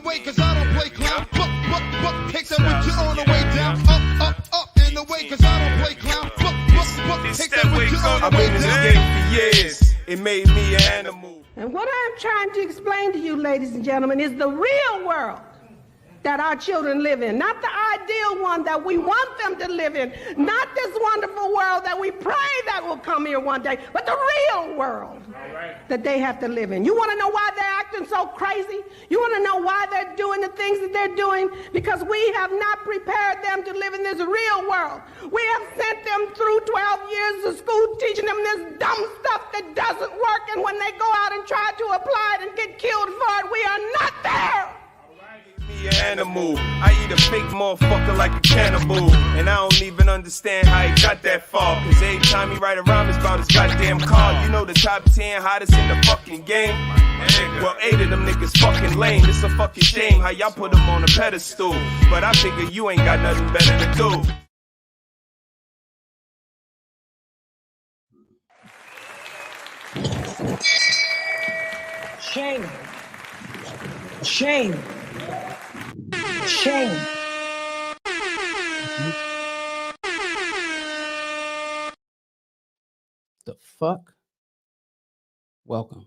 the way, cause I don't play clown. Take that with you on the way down. Up in the way, cause I don't play clown. Take that with you on the way down. I've been in this game for years. It made me an animal. And what I'm trying to explain to you, ladies and gentlemen, is the real world that our children live in. Not the ideal one that we want them to live in. Not this wonderful world that we pray that will come here one day, but the real world that they have to live in. You want to know why they're acting so crazy? You want to know why they're doing the things that they're doing? Because we have not prepared them to live in this real world. We have sent them through 12 years of school teaching them this dumb stuff that doesn't work, and when they go out and try to apply it and get killed for it, we are not there. Me an animal. I eat a fake motherfucker like a cannibal. And I don't even understand how he got that far. Cause every time he write a rhyme, it's about his goddamn car. You know the top 10 hottest in the fucking game? Well, 8 of them niggas fucking lame. It's a fucking shame how y'all put them on a pedestal. But I figure you ain't got nothing better to do. Shame. Shame. Shame. The fuck? Welcome.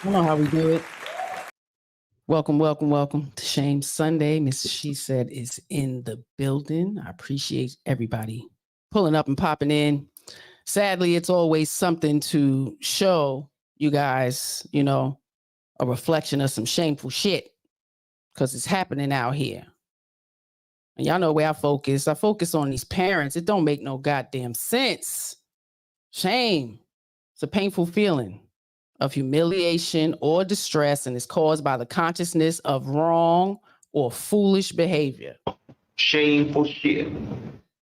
I don't know how we do it. Welcome to Shame Sunday. Mrs.SheSaid is in the building. I appreciate everybody pulling up and popping in. Sadly, it's always something to show you guys, you know, a reflection of some shameful shit because it's happening out here. And y'all know where I focus. I focus on these parents. It don't make no goddamn sense. Shame. It's a painful feeling of humiliation or distress, and it's caused by the consciousness of wrong or foolish behavior. Shameful shit.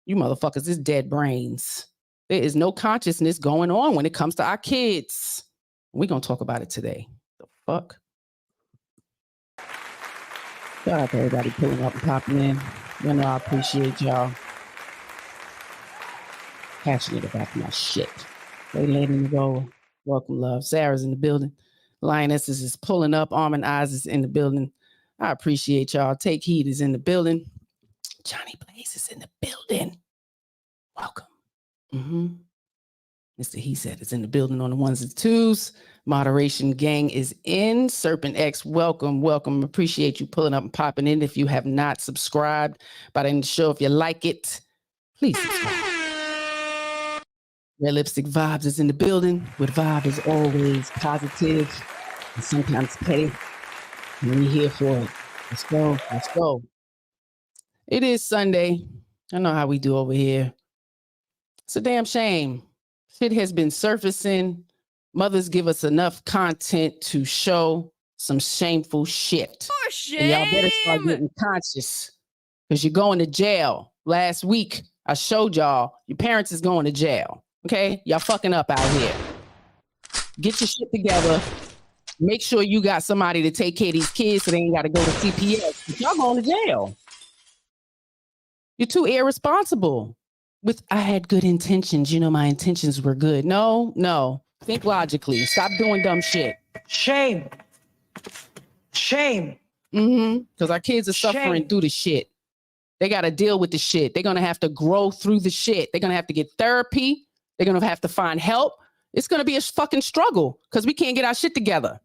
You motherfuckers is dead brains. There is no consciousness going on when it comes to our kids. We're going to talk about it today. The fuck? Shout out to everybody pulling up and popping in. You know, I appreciate y'all. Passionate about my shit. They letting me go. Welcome, love. Sarah's in the building. Lionesses is pulling up. Armin Eyes is in the building. I appreciate y'all. Take Heed is in the building. Johnny Blaze is in the building. Welcome. Mr. He Said is in the building on the ones and twos. Moderation Gang is in. Serpent X, welcome. Appreciate you pulling up and popping in. If you have not subscribed by the end of the show, if you like it, please subscribe. Red Lipstick Vibes is in the building. With Vibe is always positive and sometimes petty. And we're here for it. Let's go. It is Sunday. I know how we do over here. It's a damn shame. Shit has been surfacing. Mothers give us enough content to show some shameful shit. For shame. And y'all better start getting conscious because you're going to jail. Last week, I showed y'all your parents is going to jail. Okay? Y'all fucking up out here. Get your shit together. Make sure you got somebody to take care of these kids so they ain't got to go to CPS. But y'all going to jail. You're too irresponsible. I had good intentions. You know, my intentions were good. No. Think logically. Stop doing dumb shit. Shame. Because our kids are suffering through the shit. They got to deal with the shit. They're going to have to grow through the shit. They're going to have to get therapy. They're going to have to find help. It's going to be a fucking struggle because we can't get our shit together.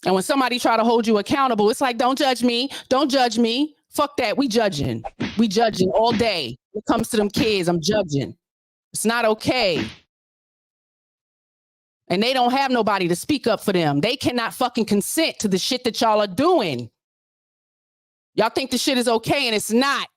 And when somebody try to hold you accountable, it's like, don't judge me. Don't judge me. Fuck that. We judging all day. When it comes to them kids, I'm judging. It's not okay. And they don't have nobody to speak up for them. They cannot fucking consent to the shit that y'all are doing. Y'all think the shit is okay and it's not.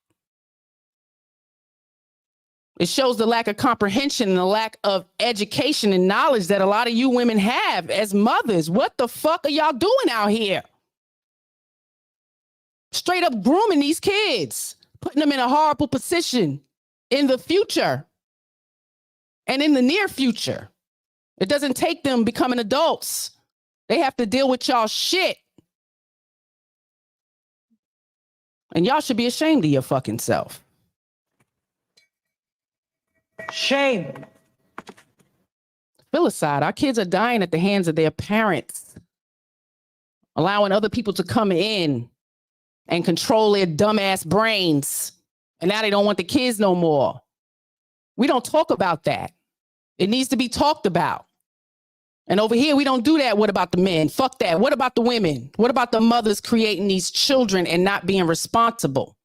It shows the lack of comprehension and the lack of education and knowledge that a lot of you women have as mothers. What the fuck are y'all doing out here? Straight up grooming these kids, putting them in a horrible position in the future and in the near future. It doesn't take them becoming adults. They have to deal with y'all shit. And y'all should be ashamed of your fucking self. Shame. Filicide. Our kids are dying at the hands of their parents, allowing other people to come in and control their dumbass brains. And now they don't want the kids no more. We don't talk about that. It needs to be talked about. And over here, we don't do that. What about the men? Fuck that. What about the women? What about the mothers creating these children and not being responsible?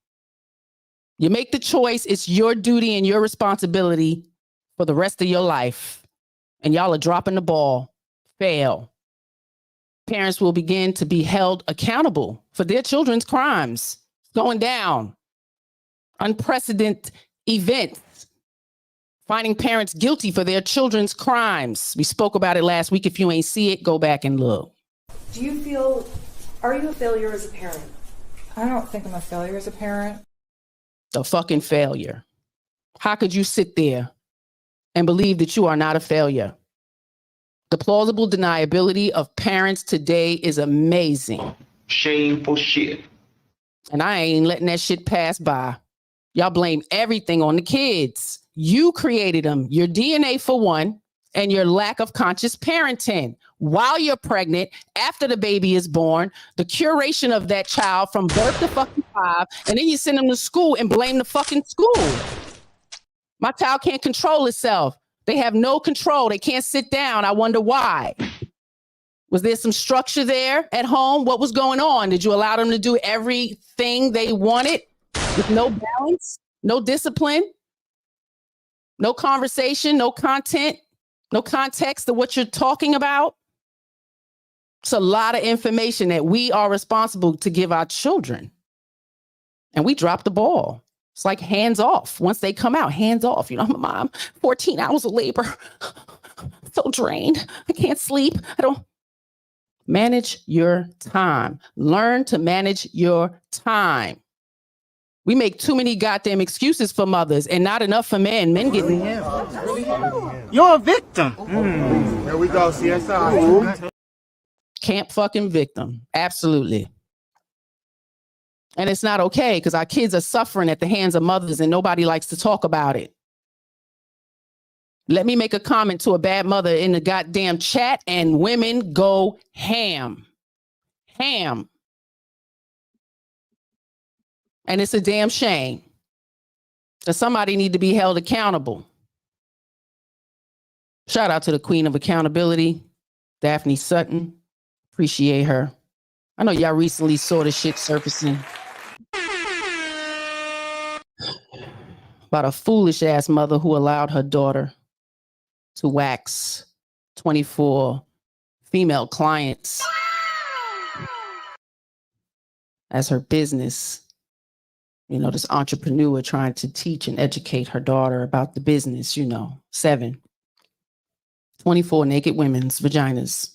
You make the choice. It's your duty and your responsibility for the rest of your life. And y'all are dropping the ball. Fail. Parents will begin to be held accountable for their children's crimes. Going down. Unprecedented events. Finding parents guilty for their children's crimes. We spoke about it last week. If you ain't see it, go back and look. Are you a failure as a parent? I don't think I'm a failure as a parent. A fucking failure. How could you sit there and believe that you are not a failure? The plausible deniability of parents today is amazing. Shameful shit. And I ain't letting that shit pass by. Y'all blame everything on the kids. You created them, your DNA for one, and your lack of conscious parenting. While you're pregnant, after the baby is born, the curation of that child from birth to fucking 5, and then you send them to school and blame the fucking school. My child can't control itself. They have no control. They can't sit down. I wonder why. Was there some structure there at home? What was going on? Did you allow them to do everything they wanted with no balance, no discipline? No conversation, no content, no context of what you're talking about. It's a lot of information that we are responsible to give our children. And we drop the ball. It's like hands off. Once they come out, hands off. You know, I'm a mom, 14 hours of labor. So drained. I can't sleep. I don't. Manage your time. Learn to manage your time. We make too many goddamn excuses for mothers and not enough for men. Men getting You're a victim. There we go, CSI. camp fucking victim. Absolutely. And it's not okay because our kids are suffering at the hands of mothers and nobody likes to talk about it. Let me make a comment to a bad mother in the goddamn chat and women go ham. Ham. And it's a damn shame that somebody need to be held accountable. Shout out to the queen of accountability, Daphne Sutton. Appreciate her. I know y'all recently saw the shit surfacing about a foolish ass mother who allowed her daughter to wax 24 female clients as her business. You know, this entrepreneur trying to teach and educate her daughter about the business, 24 naked women's vaginas.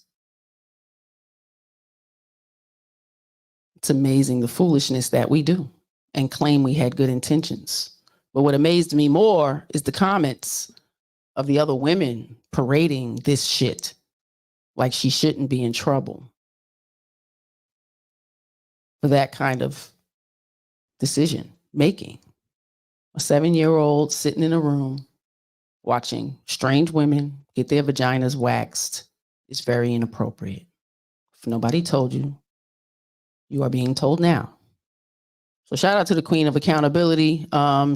It's amazing the foolishness that we do and claim we had good intentions. But what amazed me more is the comments of the other women parading this shit like she shouldn't be in trouble for that kind of decision making. A 7-year-old sitting in a room watching strange women get their vaginas waxed is very inappropriate. If nobody told you, you are being told now. So shout out to the queen of accountability.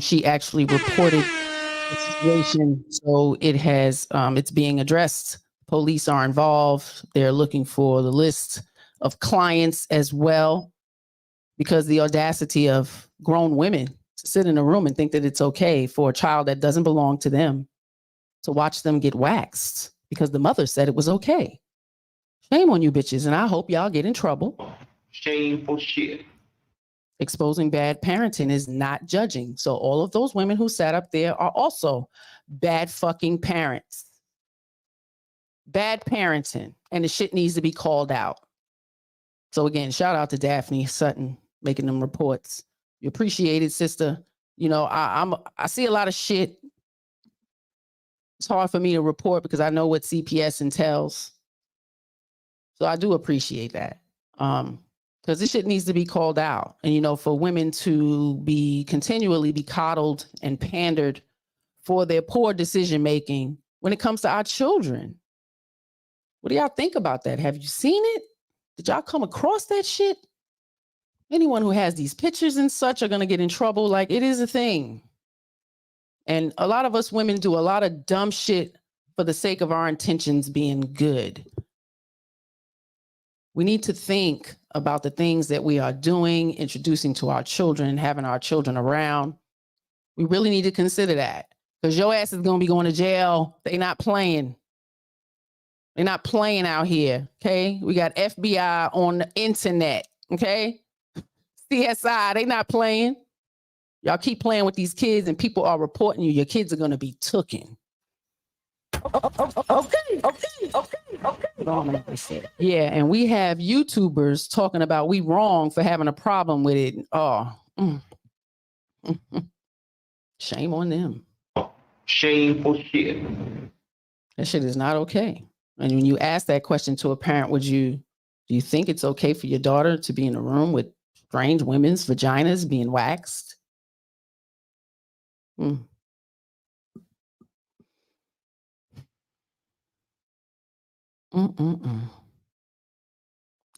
She actually reported the situation, so it has it's being addressed. Police are involved. They're looking for the list of clients as well, because the audacity of grown women to sit in a room and think that it's okay for a child that doesn't belong to them to watch them get waxed because the mother said it was okay. Shame on you bitches, and I hope y'all get in trouble. Shameful shit. Exposing bad parenting is not judging. So all of those women who sat up there are also bad fucking parents. Bad parenting, and the shit needs to be called out. So again, shout out to Daphne Sutton making them reports. You appreciate it, sister. You know, I see a lot of shit. It's hard for me to report because I know what CPS entails. So I do appreciate that. Because this shit needs to be called out. And, you know, for women to continually be coddled and pandered for their poor decision making when it comes to our children. What do y'all think about that? Have you seen it? Did y'all come across that shit? Anyone who has these pictures and such are going to get in trouble. Like, it is a thing. And a lot of us women do a lot of dumb shit for the sake of our intentions being good. We need to think about the things that we are doing, introducing to our children, having our children around. We really need to consider that, because your ass is going to be going to jail. They not playing. They're not playing out here, okay? We got FBI on the internet, okay? CSI, they not playing. Y'all keep playing with these kids and people are reporting you. Your kids are going to be tooken. Okay. Yeah, and we have YouTubers talking about we wrong for having a problem with it. Oh, shame on them. Shameful shit. That shit is not okay. And when you ask that question to a parent, do you think it's okay for your daughter to be in a room with strange women's vaginas being waxed?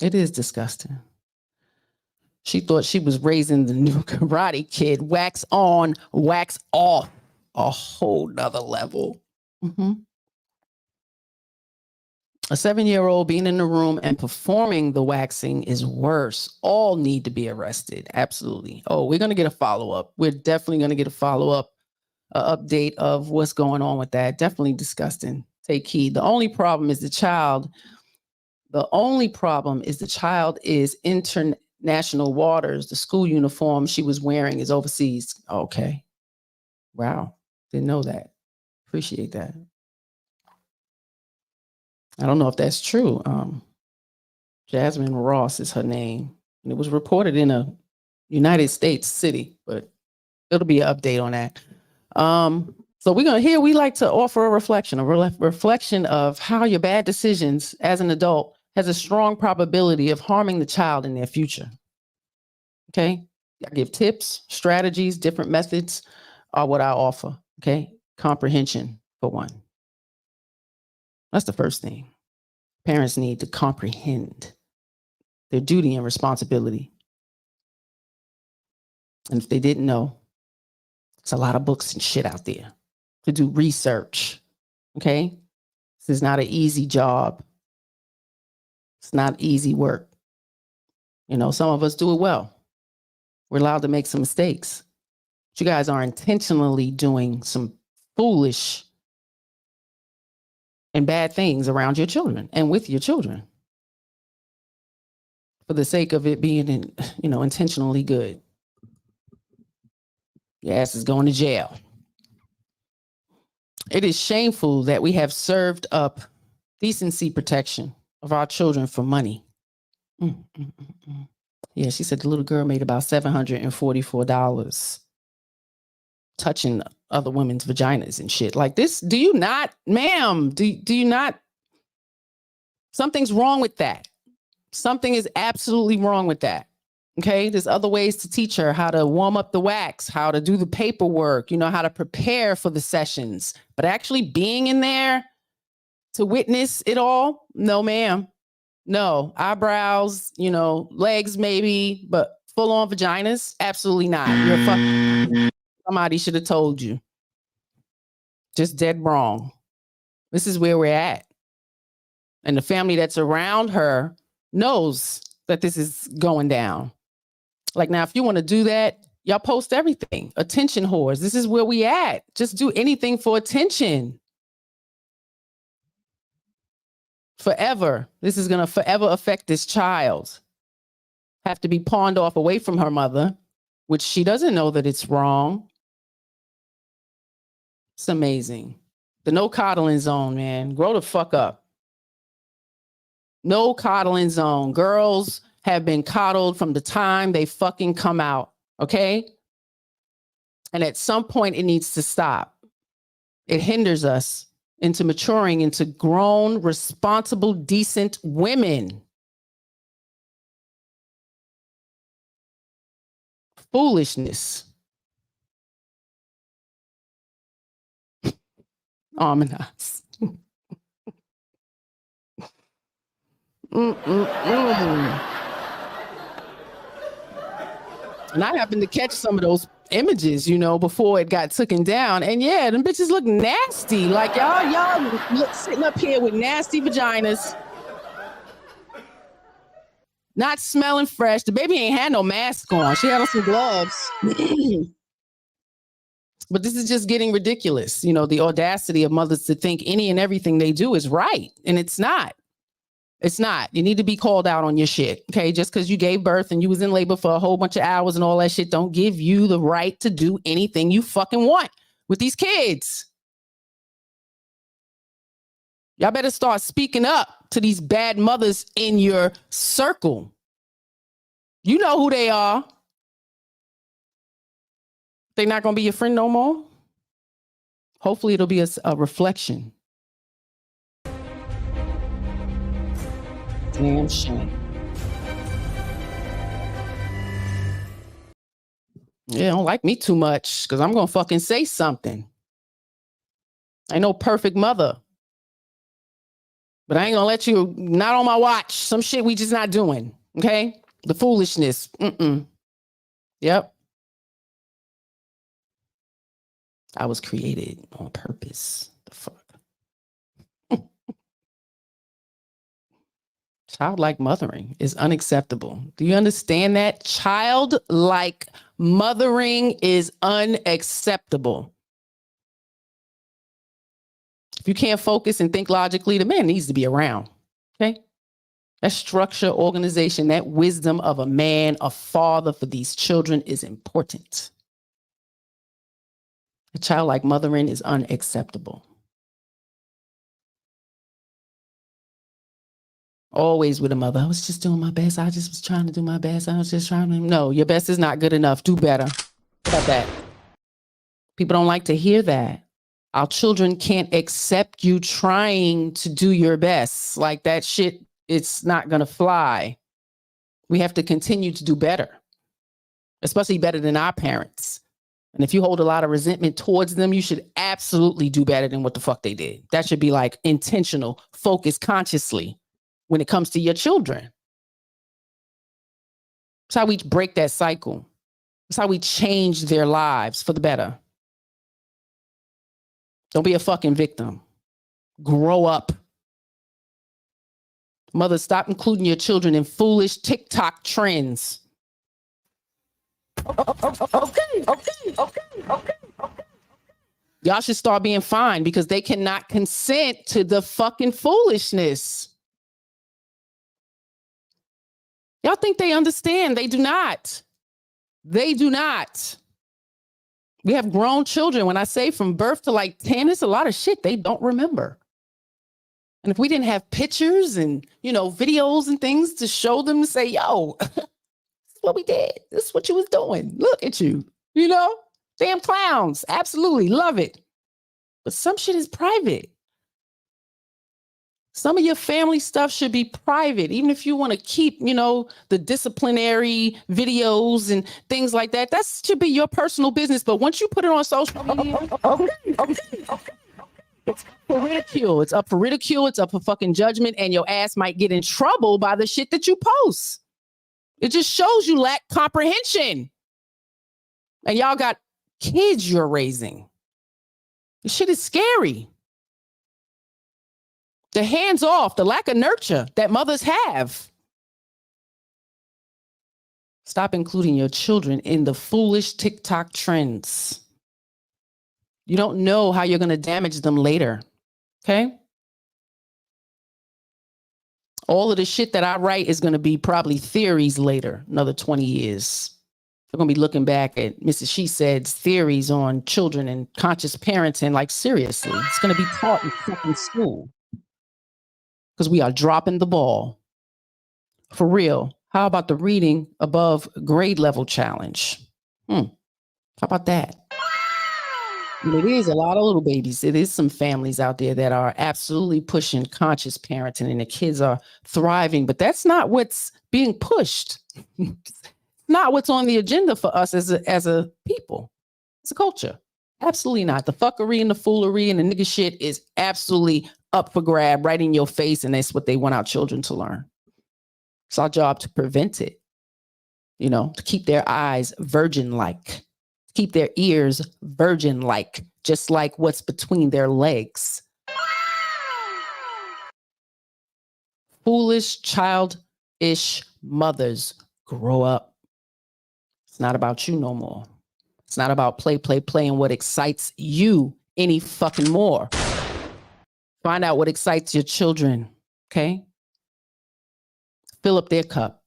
It is disgusting. She thought she was raising the new Karate Kid. Wax on, wax off. A whole nother level. A 7-year-old being in the room and performing the waxing is worse. All need to be arrested. Absolutely. Oh, we're going to get a follow-up. We're definitely going to get a follow-up update of what's going on with that. Definitely disgusting. Take heed. The only problem is the child is international waters. The school uniform she was wearing is overseas. Okay. Wow. Didn't know that. Appreciate that. I don't know if that's true. Jasmine Ross is her name. And it was reported in a United States city, but it'll be an update on that. So we like to offer a reflection of how your bad decisions as an adult has a strong probability of harming the child in their future. Okay? I give tips, strategies, different methods are what I offer. Okay? Comprehension for one. That's the first thing. Parents need to comprehend their duty and responsibility. And if they didn't know, there's a lot of books and shit out there to do research. Okay? This is not an easy job. It's not easy work. You know, some of us do it well. We're allowed to make some mistakes. But you guys are intentionally doing some foolish and bad things around your children and with your children for the sake of it being, intentionally good. Your ass is going to jail. It is shameful that we have served up decency protection of our children for money. Yeah, she said the little girl made about $744 touching other women's vaginas and shit. Like this, do you not, ma'am, do you not? Something's wrong with that. Something is absolutely wrong with that. Okay, there's other ways to teach her how to warm up the wax, how to do the paperwork, how to prepare for the sessions. But actually being in there to witness it all, no, ma'am. No, eyebrows, legs maybe, but full on vaginas, absolutely not. You're fucking. Somebody should have told you. Just dead wrong. This is where we're at. And the family that's around her knows that this is going down. Like now, if you want to do that, y'all post everything. Attention whores. This is where we at. Just do anything for attention. Forever. This is going to forever affect this child. Have to be pawned off away from her mother, which she doesn't know that it's wrong. It's amazing. The no coddling zone, man. Grow the fuck up. No coddling zone. Girls have been coddled from the time they fucking come out. Okay? And at some point it needs to stop. It hinders us into maturing into grown, responsible, decent women. Foolishness. Ominous. And I happened to catch some of those images, you know, before it got taken down. And yeah, them bitches look nasty. Like y'all look sitting up here with nasty vaginas. Not smelling fresh. The baby ain't had no mask on. She had on some gloves. But this is just getting ridiculous. You know, the audacity of mothers to think any and everything they do is right. And it's not. It's not. You need to be called out on your shit. Okay. Just because you gave birth and you was in labor for a whole bunch of hours and all that shit don't give you the right to do anything you fucking want with these kids. Y'all better start speaking up to these bad mothers in your circle. You know who they are. They're not going to be your friend no more. Hopefully it'll be a reflection. Damn shame. Yeah, don't like me too much because I'm going to fucking say something. I ain't no perfect mother. But I ain't going to let you, not on my watch. Some shit we just not doing. Okay? The foolishness. Yep. I was created on purpose. The fuck? Childlike mothering is unacceptable. Do you understand that? Childlike mothering is unacceptable. If you can't focus and think logically, the man needs to be around. Okay? That structure, organization, that wisdom of a man, a father for these children is important. A childlike mothering is unacceptable. Always with a mother. I was just doing my best. I just was trying to do my best. I was just trying to. No, your best is not good enough. Do better. How about that? People don't like to hear that. Our children can't accept you trying to do your best. Like that shit, it's not going to fly. We have to continue to do better, especially better than our parents. And if you hold a lot of resentment towards them, you should absolutely do better than what the fuck they did. That should be like intentional, focused consciously when it comes to your children. That's how we break that cycle. That's how we change their lives for the better. Don't be a fucking victim. Grow up. Mothers, stop including your children in foolish TikTok trends. Okay. Y'all should start being fined because they cannot consent to the fucking foolishness. Y'all think they understand? They do not. They do not. We have grown children. When I say from birth to like 10, it's a lot of shit they don't remember. And if we didn't have pictures and, you know, videos and things to show them to say, yo, this is what we did. This is what you was doing. Look at you, you know, damn clowns. Absolutely love it. But some shit is private. Some of your family stuff should be private, even if you want to keep, you know, the disciplinary videos and things like that. That should be your personal business. But once you put it on social media, it's for ridicule. It's up for ridicule. It's up for fucking judgment. And your ass might get in trouble by the shit that you post. It just shows you lack comprehension. And y'all got kids you're raising. This shit is scary. The hands off, the lack of nurture that mothers have. Stop including your children in the foolish TikTok trends. You don't know how you're going to damage them later. Okay? All of the shit that I write is going to be probably theories later, another 20 years. We're going to be looking back at Mrs.SheSaid's theories on children and conscious parenting, like seriously. It's going to be taught in fucking school. Because we are dropping the ball. For real. How about the reading above grade level challenge? How about that? It is a lot of little babies. It is some families out there that are absolutely pushing conscious parenting and the kids are thriving, but that's not what's being pushed. Not what's on the agenda for us as a people, as a culture. Absolutely not. The fuckery and the foolery and the nigga shit is absolutely up for grab right in your face. And that's what they want our children to learn. It's our job to prevent it, you know, to keep their eyes virgin-like, keep their ears virgin-like, just like what's between their legs. Foolish, childish mothers, grow up. It's not about you no more. It's not about play and what excites you any fucking more. Find out what excites your children, okay? Fill up their cup.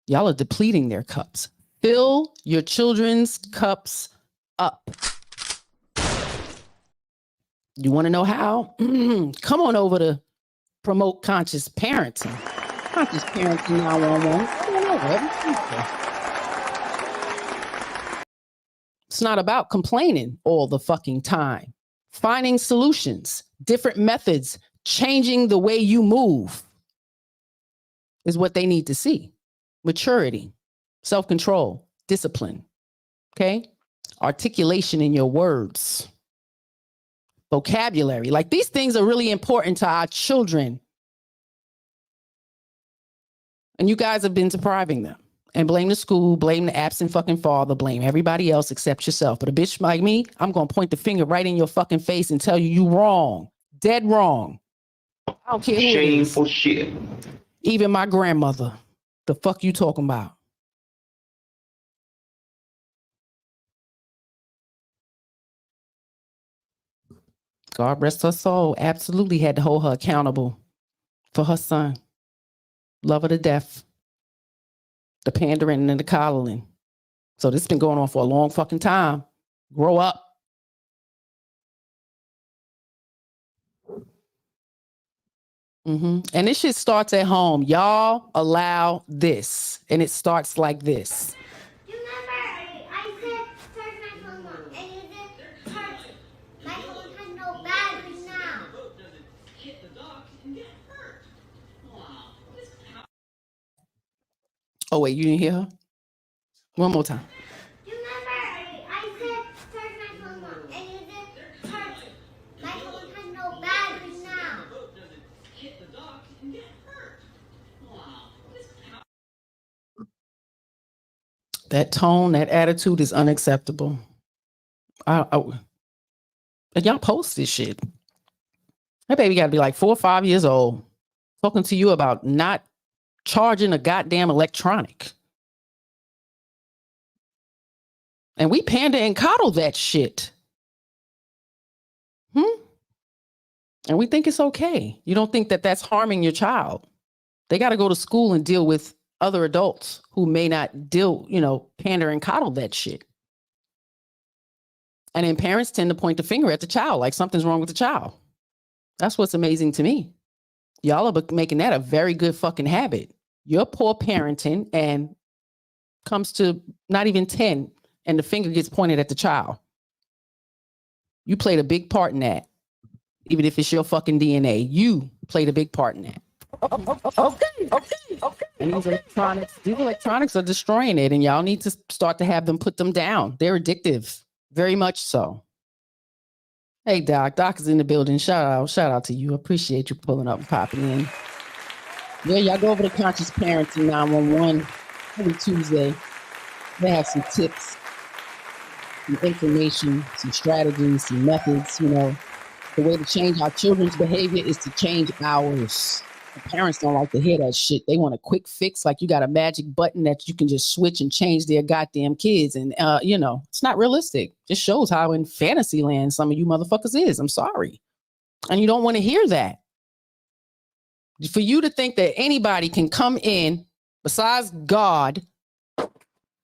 Y'all are depleting their cups. Fill your children's cups up. You want to know how? Come on over to Promote Conscious Parenting. Conscious Parenting 911. Come on over. It's not about complaining all the fucking time. Finding solutions, different methods, changing the way you move is what they need to see. Maturity, self-control, discipline, okay? Articulation in your words, vocabulary. Like, these things are really important to our children. And you guys have been depriving them. And blame the school, blame the absent fucking father, blame everybody else except yourself. But a bitch like me, I'm going to point the finger right in your fucking face and tell you you wrong. Dead wrong. I don't care who it is. Shameful shit. Even my grandmother. The fuck you talking about? God rest her soul. Absolutely had to hold her accountable for her son. Love her to death. The pandering and the coddling. So this has been going on for a long fucking time. Grow up. And this shit starts at home. Y'all allow this. And it starts like this. Remember, I said turn my phone on, and you did turn it. My phone has no battery now. Hit the dog and get hurt. Oh, wait, you didn't hear her? One more time. Remember, I said turn my phone on, and you did turn it. My phone has no battery now. Hit the dog and get hurt. That tone, that attitude is unacceptable. And y'all post this shit. That baby got to be like 4 or 5 years old, talking to you about not charging a goddamn electronic. And we pander and coddle that shit. And we think it's okay. You don't think that that's harming your child. They got to go to school and deal with other adults who may not deal, pander and coddle that shit. And then parents tend to point the finger at the child like something's wrong with the child. That's what's amazing to me. Y'all are making that a very good fucking habit. You're poor parenting and comes to not even 10 and the finger gets pointed at the child. You played a big part in that. Even if it's your fucking DNA, you played a big part in that. Okay. And these electronics are destroying it, and y'all need to start to have them put them down. They're addictive, very much so. Hey, Doc. Doc is in the building. Shout out to you. Appreciate you pulling up and popping in. Yeah, y'all go over to Conscious Parenting 911 every Tuesday. They have some tips, some information, some strategies, some methods. The way to change our children's behavior is to change ours. The parents don't like to hear that shit. They want a quick fix, like you got a magic button that you can just switch and change their goddamn kids. And, it's not realistic. Just shows how in fantasy land some of you motherfuckers is. I'm sorry. And you don't want to hear that. For you to think that anybody can come in besides God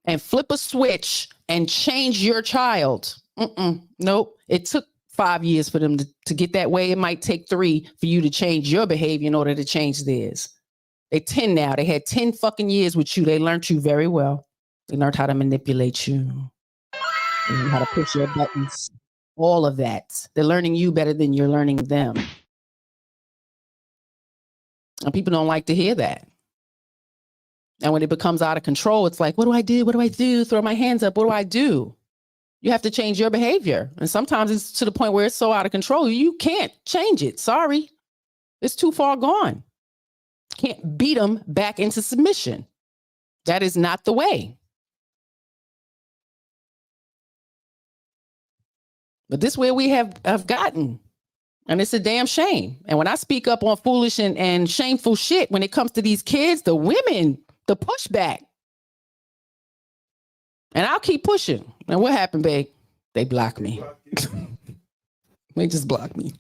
and flip a switch and change your child. Nope. It took 5 years for them to get that way. It might take 3 for you to change your behavior in order to change theirs. They're 10 now. They had 10 fucking years with you. They learned you very well. They learned how to manipulate you. They learned how to push your buttons. All of that. They're learning you better than you're learning them. And people don't like to hear that. And when it becomes out of control, it's like, what do I do? What do I do? Throw my hands up. What do I do? You have to change your behavior. And sometimes it's to the point where it's so out of control, you can't change it. Sorry. It's too far gone. can't beat them back into submission. That is not the way. But this is where we have gotten. And it's a damn shame. And when I speak up on foolish and shameful shit, when it comes to these kids, the women, the pushback. And I'll keep pushing. And what happened, babe? They blocked me. They just blocked me.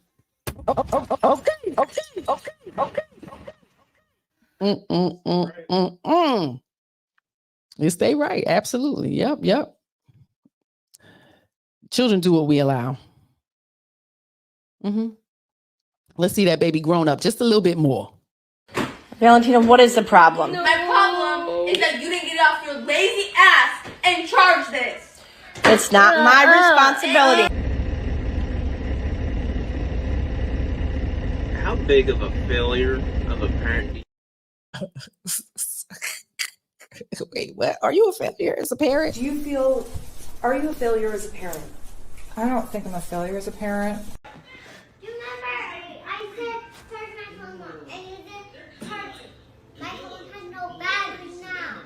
Okay. Yes, they right. Absolutely. Yep. Children do what we allow. Let's see that baby grown up just a little bit more. Valentina, what is the problem? My problem is that you didn't get off your lazy ass and charge this. It's not my responsibility. How big of a failure of a parent do you... Wait, what? Are you a failure as a parent? Are you a failure as a parent? I don't think I'm a failure as a parent. You remember I said turn my phone on and you did charge it. My phone has no battery now.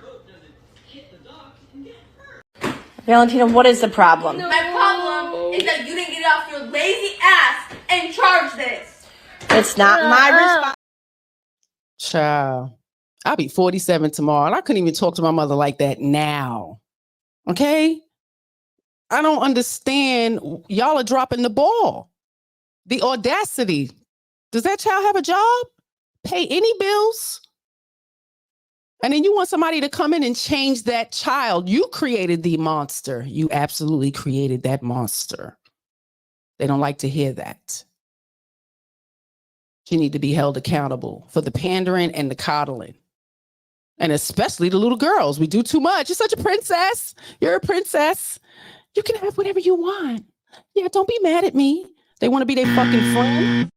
Valentina, what is the problem? My problem is that you didn't get off your lazy ass and charge this. It's not my responsibility. Child, I'll be 47 tomorrow, and I couldn't even talk to my mother like that now. Okay? I don't understand. Y'all are dropping the ball. The audacity. Does that child have a job? Pay any bills? And then you want somebody to come in and change that child. You created the monster. You absolutely created that monster. They don't like to hear that. You need to be held accountable for the pandering and the coddling. And especially the little girls. We do too much. You're such a princess. You're a princess. You can have whatever you want. Yeah, don't be mad at me. They want to be their fucking friend.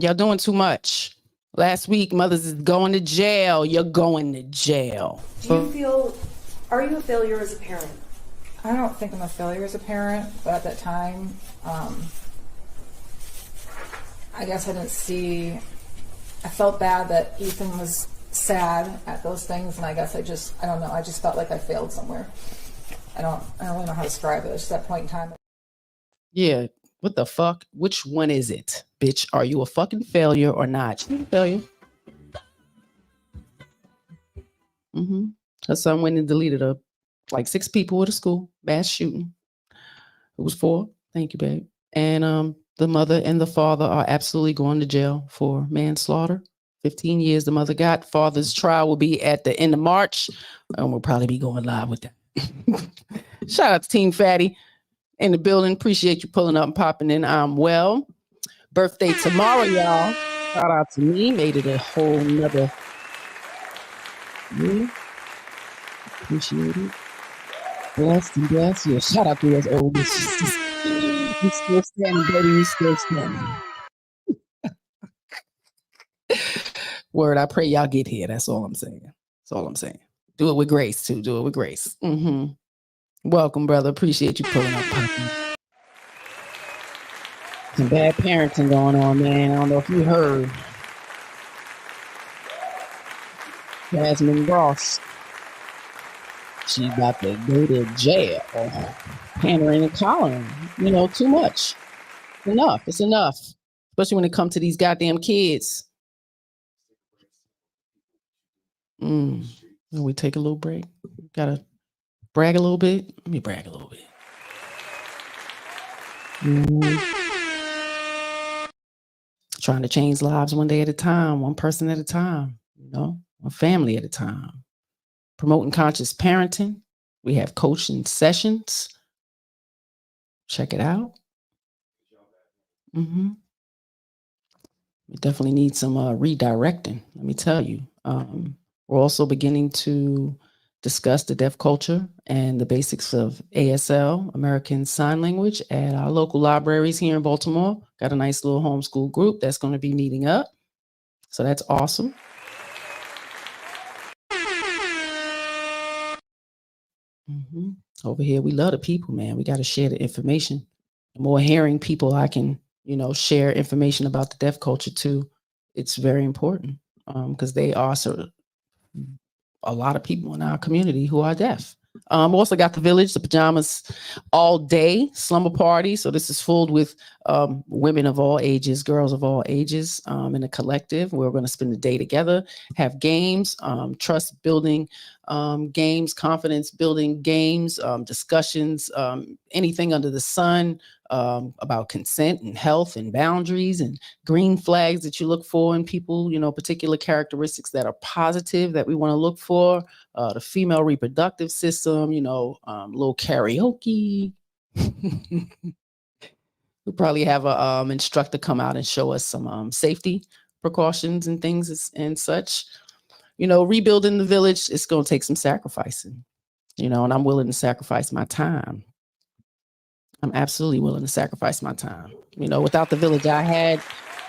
Y'all doing too much. Last week, mothers is going to jail. You're going to jail. Are you a failure as a parent? I don't think I'm a failure as a parent, but at that time, I guess I didn't see, I felt bad that Ethan was sad at those things, and I guess I don't know, I just felt like I failed somewhere. I don't really know how to describe it. It's just that point in time. Yeah, what the fuck? Which one is it? Bitch, are you a fucking failure or not? She's a failure. Her son went and deleted her. Like 6 people at a school, mass shooting. It was 4. Thank you, babe. And the mother and the father are absolutely going to jail for manslaughter. 15 years the mother got. Father's trial will be at the end of March. And we'll probably be going live with that. Shout out to Team Fatty in the building. Appreciate you pulling up and popping in. I'm well. Birthday tomorrow, y'all. Shout out to me. Made it a whole nother year. Appreciate it. Blessed and blessed. Yeah, shout out to us oldest. We still standing, baby. We still standing. Word, I pray y'all get here. That's all I'm saying. That's all I'm saying. Do it with grace, too. Do it with grace. Welcome, brother. Appreciate you pulling up. Some bad parenting going on, man. I don't know if you heard. Jasmine Ross. She about to go to jail. Pandering and coddling. You know, too much. Enough. It's enough. Especially when it comes to these goddamn kids. We take a little break. Gotta brag a little bit. Let me brag a little bit. Trying to change lives one day at a time, one person at a time, you know, one family at a time. Promoting conscious parenting. We have coaching sessions. Check it out. We definitely need some redirecting. Let me tell you. We're also beginning to discuss the deaf culture and the basics of ASL, American Sign Language, at our local libraries here in Baltimore. Got a nice little homeschool group that's going to be meeting up. So that's awesome. Over here, we love the people, man. We got to share the information. The more hearing people I can share information about the deaf culture too. It's very important because they are sort of a lot of people in our community who are deaf. Also got the village, the pajamas all day slumber party. So this is filled with women of all ages, girls of all ages in a collective. We're going to spend the day together, have games, trust building games, confidence building games, discussions, anything under the sun about consent and health and boundaries and green flags that you look for in people, particular characteristics that are positive that we want to look for. The female reproductive system, little karaoke. We'll probably have a instructor come out and show us some safety precautions and things and such. Rebuilding the village, it's going to take some sacrificing, and I'm willing to sacrifice my time. I'm absolutely willing to sacrifice my time. Without the village I had,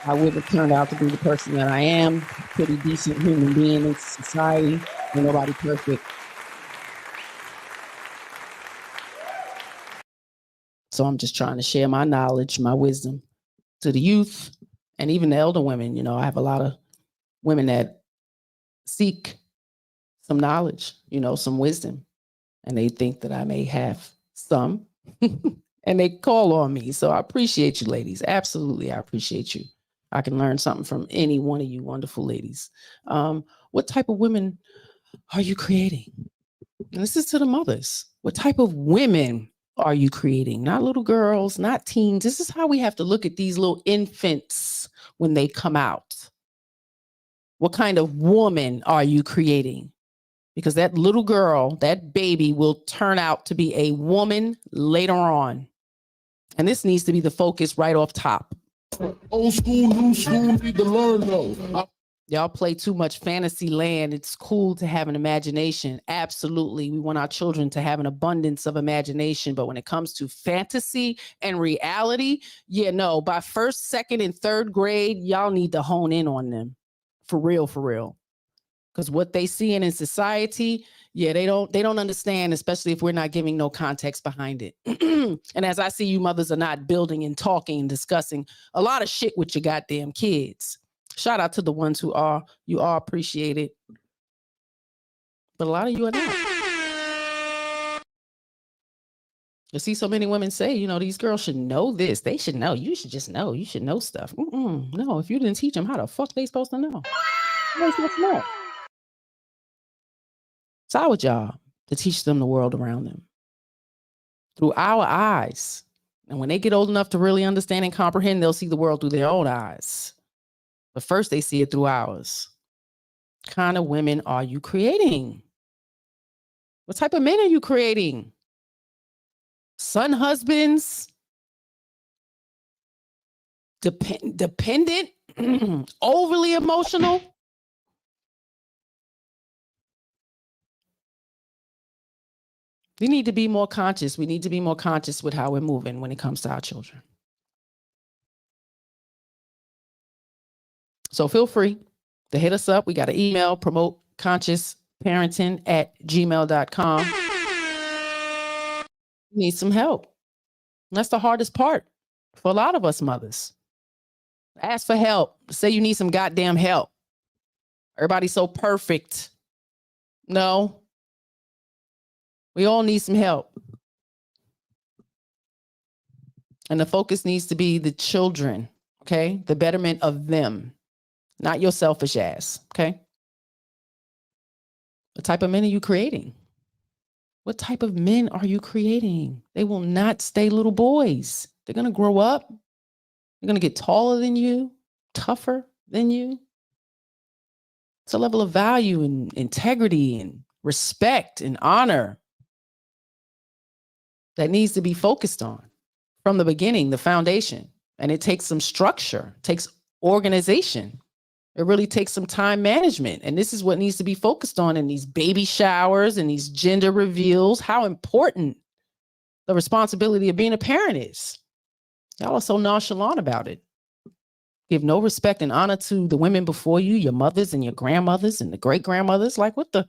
I wouldn't have turned out to be the person that I am. Pretty decent human being in society. Ain't nobody perfect. So I'm just trying to share my knowledge, my wisdom to the youth and even the elder women. I have a lot of women that seek some knowledge, some wisdom, and they think that I may have some. And they call on me. So I appreciate you, ladies. Absolutely. I appreciate you. I can learn something from any one of you wonderful ladies. What type of women are you creating? And this is to the mothers. What type of women are you creating? Not little girls, not teens. This is how we have to look at these little infants when they come out. What kind of woman are you creating? Because that little girl, that baby will turn out to be a woman later on. And this needs to be the focus right off top. Old school, new school, need to learn though. Y'all play too much fantasy land. It's cool to have an imagination. Absolutely. We want our children to have an abundance of imagination. But when it comes to fantasy and reality, by first, second, and third grade, y'all need to hone in on them. For real, for real. Because what they see in society, they don't understand, especially if we're not giving no context behind it. And as I see you mothers are not building and talking and discussing a lot of shit with your goddamn kids. Shout out to the ones who are. You are appreciated. But a lot of you are not. You see so many women say, these girls should know this. They should know. You should just know. You should know stuff. No, if you didn't teach them, how the fuck they supposed to know? They're supposed to know. It's our job to teach them the world around them through our eyes. And when they get old enough to really understand and comprehend, they'll see the world through their own eyes. But first they see it through ours. What kind of women are you creating? What type of men are you creating? Son husbands? Dependent? Overly emotional? We need to be more conscious. We need to be more conscious with how we're moving when it comes to our children. So feel free to hit us up. We got an email, promoteconsciousparenting@gmail.com. Need some help. And that's the hardest part for a lot of us mothers. Ask for help. Say you need some goddamn help. Everybody's so perfect. No. We all need some help. And the focus needs to be the children, okay? The betterment of them, not your selfish ass, okay? What type of men are you creating? What type of men are you creating? They will not stay little boys. They're going to grow up. They're going to get taller than you, tougher than you. It's a level of value and integrity and respect and honor that needs to be focused on from the beginning, the foundation. And it takes some structure, takes organization. It really takes some time management. And this is what needs to be focused on in these baby showers and these gender reveals, how important the responsibility of being a parent is. Y'all are so nonchalant about it. Give no respect and honor to the women before you, your mothers and your grandmothers and the great grandmothers. Like what the,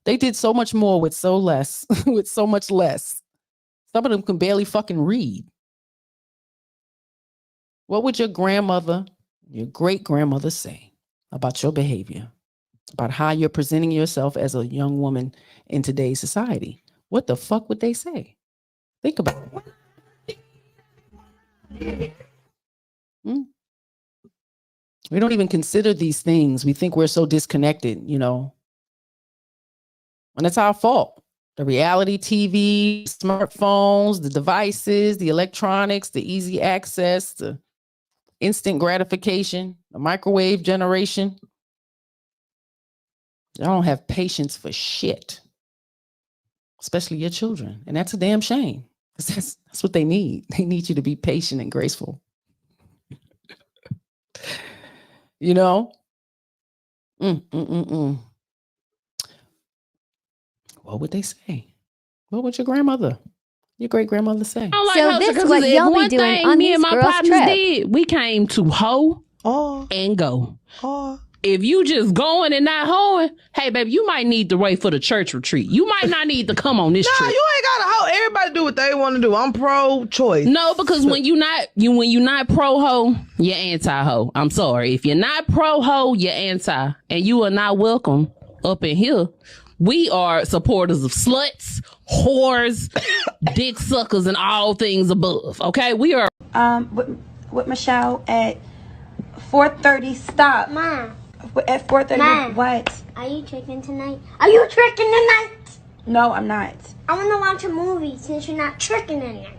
they did so much more with so less, with so much less. Some of them can barely fucking read. What would your grandmother, your great-grandmother say about your behavior, about how you're presenting yourself as a young woman in today's society? What the fuck would they say? Think about it. We don't even consider these things. We think we're so disconnected, you know, and it's our fault. The reality TV, smartphones, the devices, the electronics, the easy access, the instant gratification, the microwave generation. Y'all don't have patience for shit, especially your children. And that's a damn shame, because that's what they need. They need you to be patient and graceful. You know? What would they say? What would your grandmother, your great-grandmother say? So this is what y'all be doing on these girls' trip. We came to hoe and go. If you just going and not hoeing, hey baby, you might need to wait for the church retreat. You might not need to come on this trip. You ain't gotta hoe. Everybody do what they want to do. I'm pro-choice. No, because when you not pro-hoe, you're anti-hoe. I'm sorry. If you're not pro-hoe, you're anti. And you are not welcome up in here. We are supporters of sluts, whores, dick suckers, and all things above. Okay? We are with Michelle at 4:30. Stop. Mom. At 4:30. Mom. What? Are you tricking tonight? Are you tricking tonight? No, I'm not. I want to watch a movie since you're not tricking tonight.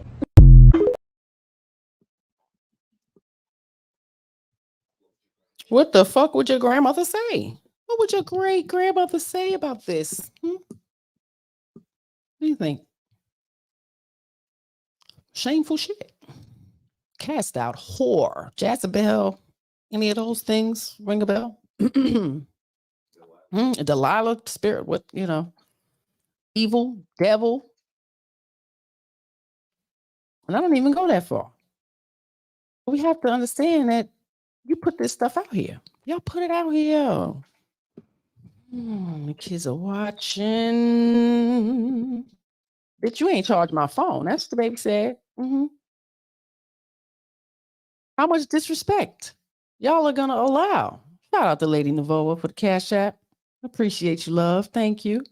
What the fuck would your grandmother say? What would your great-grandmother say about this? What do you think? Shameful shit. Cast out, whore, Jezebel, any of those things ring a bell? Delilah, spirit, what, you know, evil, devil. And I don't even go that far. We have to understand that you put this stuff out here. Y'all put it out here. The kids are watching. Bitch, you ain't charged my phone. That's what the baby said. How much disrespect y'all are gonna allow? Shout out to Lady Navoa for the Cash App. Appreciate you, love. Thank you.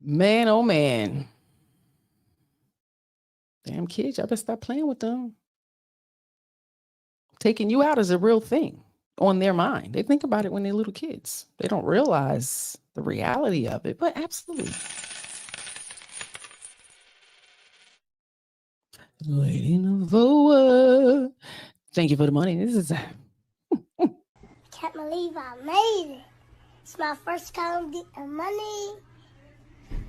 Man, oh man. Damn kids, y'all better stop playing with them. Taking you out is a real thing on their mind. They think about it when they're little kids. They don't realize the reality of it, but absolutely. Lady Navoa. Thank you for the money. This is Can't believe I made it. It's my first time getting money.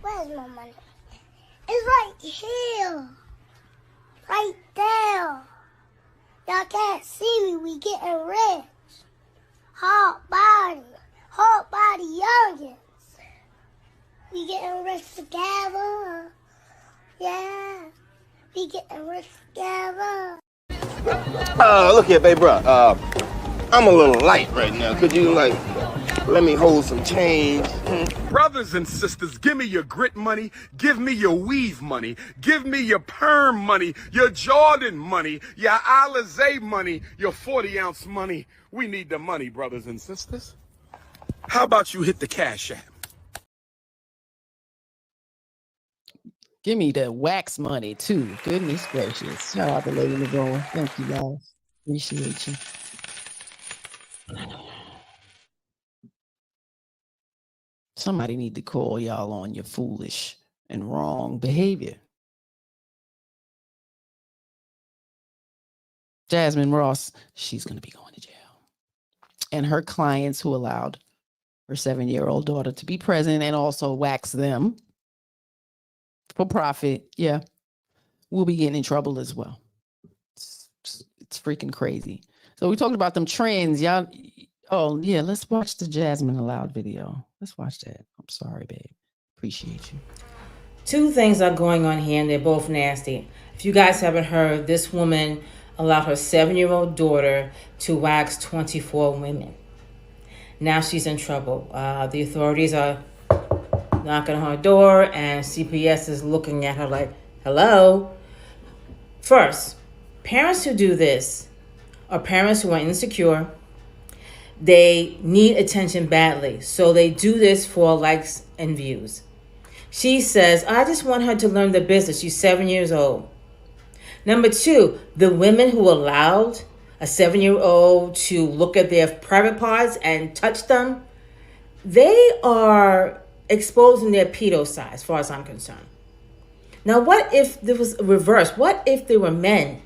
Where's my money? It's right here. Right there. Y'all can't see me. We getting rich. Hard body youngins. We getting rich together. Yeah. We getting rich together. Look here, babe, bro. I'm a little light right now. Could you, let me hold some change? Brothers and sisters, give me your grit money. Give me your weave money. Give me your perm money. Your Jordan money. Your L.I.A money. Your 40-ounce money. We need the money, brothers and sisters. How about you hit the Cash App? give me the wax money too. Goodness gracious. Shout out to Lady Navoa. Thank you guys. Appreciate you. Somebody need to call y'all on your foolish and wrong behavior. Jasmine Ross, she's going to be going to jail. And her clients who allowed her 7-year-old daughter to be present and also wax them for profit, yeah, will be getting in trouble as well. It's freaking crazy. So we talked about them trends, y'all. Oh, yeah, let's watch the Jasmine Allowed video. Let's watch that. I'm sorry, babe. Appreciate you. Two things are going on here, and they're both nasty. If you guys haven't heard, this woman allowed her 7-year-old daughter to wax 24 women. Now she's in trouble. The authorities are knocking on her door, and CPS is looking at her like, hello? First, Parents who do this are parents who are insecure. They need attention badly, so they do this for likes and views. She says, I just want her to learn the business. She's 7 years old. Number two, the women who allowed a 7-year-old to look at their private parts and touch them, they are exposing their pedo side, as far as I'm concerned. Now, what if there was a reverse? What if they were men?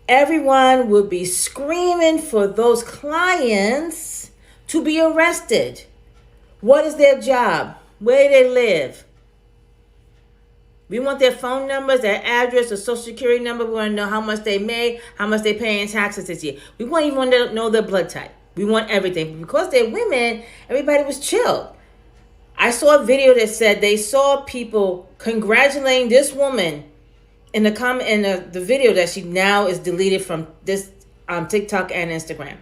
Everyone would be screaming for those clients to be arrested. What is their job? Where do they live? We want their phone numbers, their address, their social security number. We want to know how much they made, how much they pay in taxes this year. We want even to know their blood type. We want everything. But because they're women, everybody was chilled. I saw a video that said they saw people congratulating this woman in the comment in the video that she now is deleted from this TikTok and Instagram.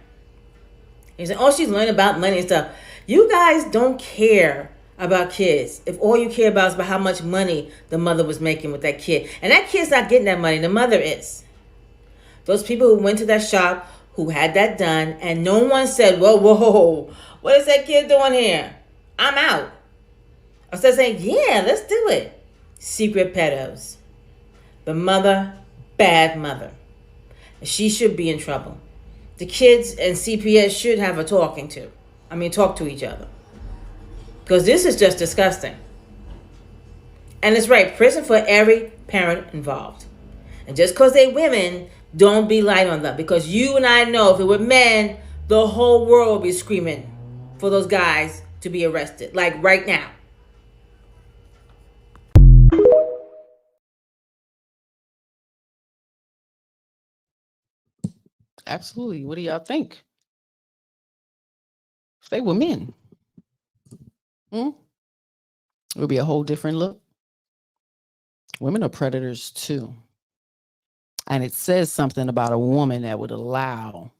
He said, "Oh, she's learning about money and stuff." You guys don't care about kids if all you care about is about how much money the mother was making with that kid, and that kid's not getting that money. The mother is. Those people who went to that shop who had that done, and no one said, "Whoa, what is that kid doing here? I'm out." Instead of saying, "Yeah, let's do it." Secret pedos. The mother, bad mother. She should be in trouble. The kids and CPS should have a talk to each other. Because this is just disgusting. And it's right, prison for every parent involved. And just because they women, don't be light on them. Because you and I know if it were men, the whole world would be screaming for those guys to be arrested. Like right now. Absolutely. What do y'all think? If they were men, it would be a whole different look. Women are predators too. And it says something about a woman that would allow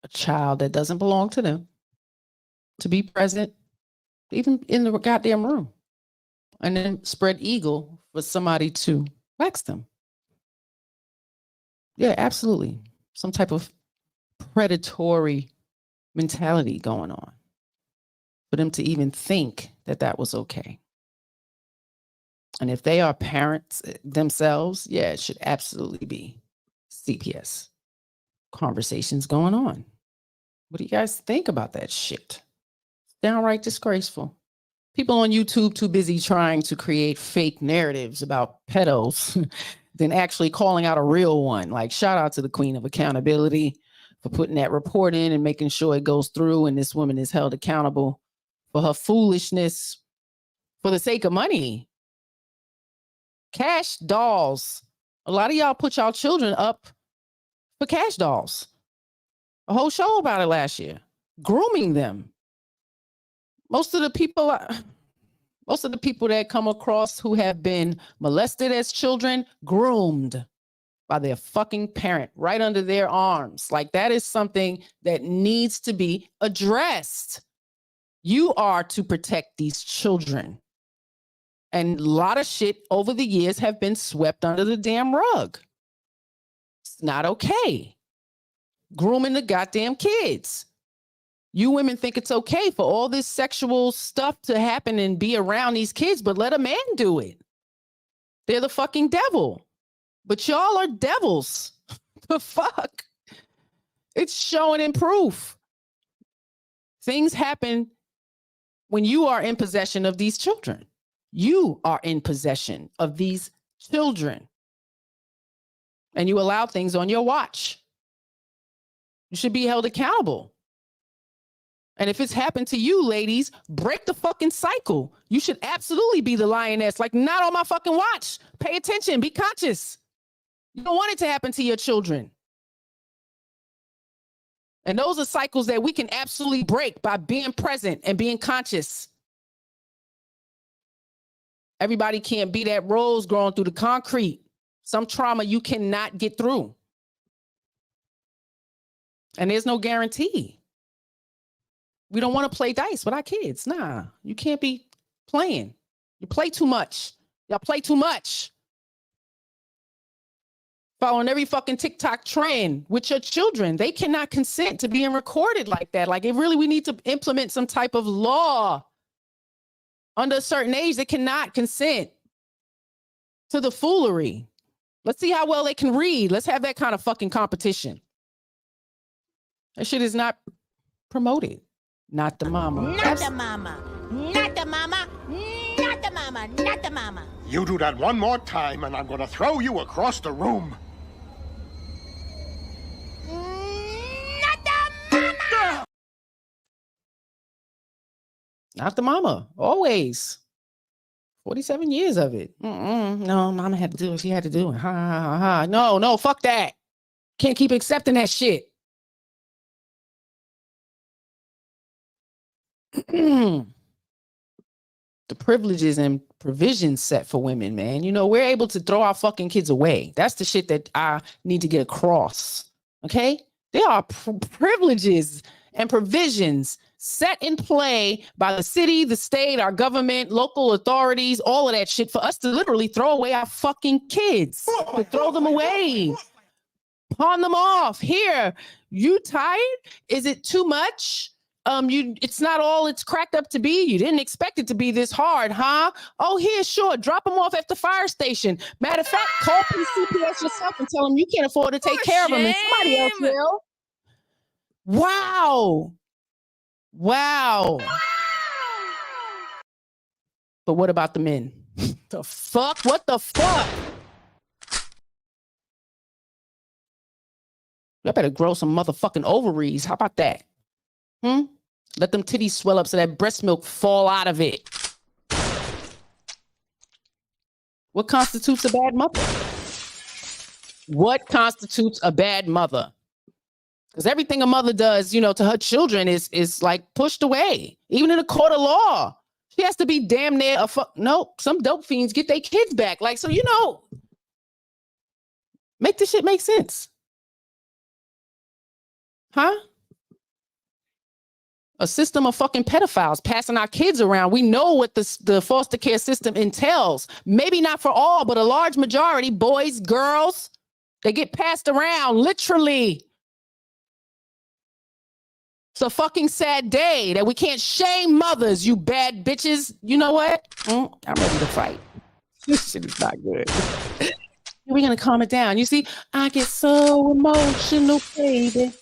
a child that doesn't belong to them to be present, even in the goddamn room, and then spread eagle for somebody to wax them. Yeah, absolutely. Some type of predatory mentality going on for them to even think that that was okay. And if they are parents themselves, yeah, it should absolutely be CPS conversations going on. What do you guys think about that shit? Downright disgraceful. People on YouTube too busy trying to create fake narratives about pedos than actually calling out a real one. Like, shout out to the Queen of Accountability for putting that report in and making sure it goes through and this woman is held accountable for her foolishness for the sake of money. Cash dolls. A lot of y'all put y'all children up for cash dolls. A whole show about it last year. Grooming them. Most of the people that come across who have been molested as children, groomed by their fucking parent right under their arms. Like, that is something that needs to be addressed. You are to protect these children. And a lot of shit over the years have been swept under the damn rug. It's not okay. Grooming the goddamn kids. You women think it's okay for all this sexual stuff to happen and be around these kids, but let a man do it. They're the fucking devil. But y'all are devils. The fuck? It's showing in proof. Things happen when you are in possession of these children. You are in possession of these children. And you allow things on your watch. You should be held accountable. And if it's happened to you, ladies, break the fucking cycle. You should absolutely be the lioness. Like, not on my fucking watch. Pay attention. Be conscious. You don't want it to happen to your children. And those are cycles that we can absolutely break by being present and being conscious. Everybody can't be that rose growing through the concrete. Some trauma you cannot get through. And there's no guarantee. We don't want to play dice with our kids. Nah, you can't be playing. You play too much. Y'all play too much. following every fucking TikTok trend with your children. They cannot consent to being recorded like that. Like, we need to implement some type of law. Under a certain age, they cannot consent to the foolery. Let's see how well they can read. Let's have that kind of fucking competition. That shit is not promoted. Not the mama. Not the mama. Not the mama. Not the mama. Not the mama. You do that one more time and I'm gonna throw you across the room. Not the mama. Not the mama. Always. 47 years of it. No, mama had to do what she had to do. Ha, ha, ha, ha. No, fuck that. Can't keep accepting that shit. The privileges and provisions set for women, man. You know, we're able to throw our fucking kids away. That's the shit that I need to get across. Okay? There are privileges and provisions set in play by the city, the state, our government, local authorities, all of that shit for us to literally throw away our fucking kids, to throw them away, pawn them off. Here, you tired? Is it too much? It's not all it's cracked up to be. You didn't expect it to be this hard, huh? Oh, here, sure. Drop them off at the fire station. Matter of fact, call PCPS yourself and tell them you can't afford to take care of them and somebody else will. Wow. But what about the men? The fuck? What the fuck? I better grow some motherfucking ovaries. How about that? Let them titties swell up so that breast milk fall out of it. What constitutes a bad mother? What constitutes a bad mother? Because everything a mother does, you know, to her children is like pushed away. Even in a court of law, she has to be damn near a no, some dope fiends get their kids back. Like, so, you know, make this shit make sense. Huh? A system of fucking pedophiles passing our kids around. We know what the foster care system entails. Maybe not for all, but a large majority, boys, girls, they get passed around, literally. It's a fucking sad day that we can't shame mothers, you bad bitches. You know what? I'm ready to fight. This shit is not good. We're going to calm it down. You see, I get so emotional, baby.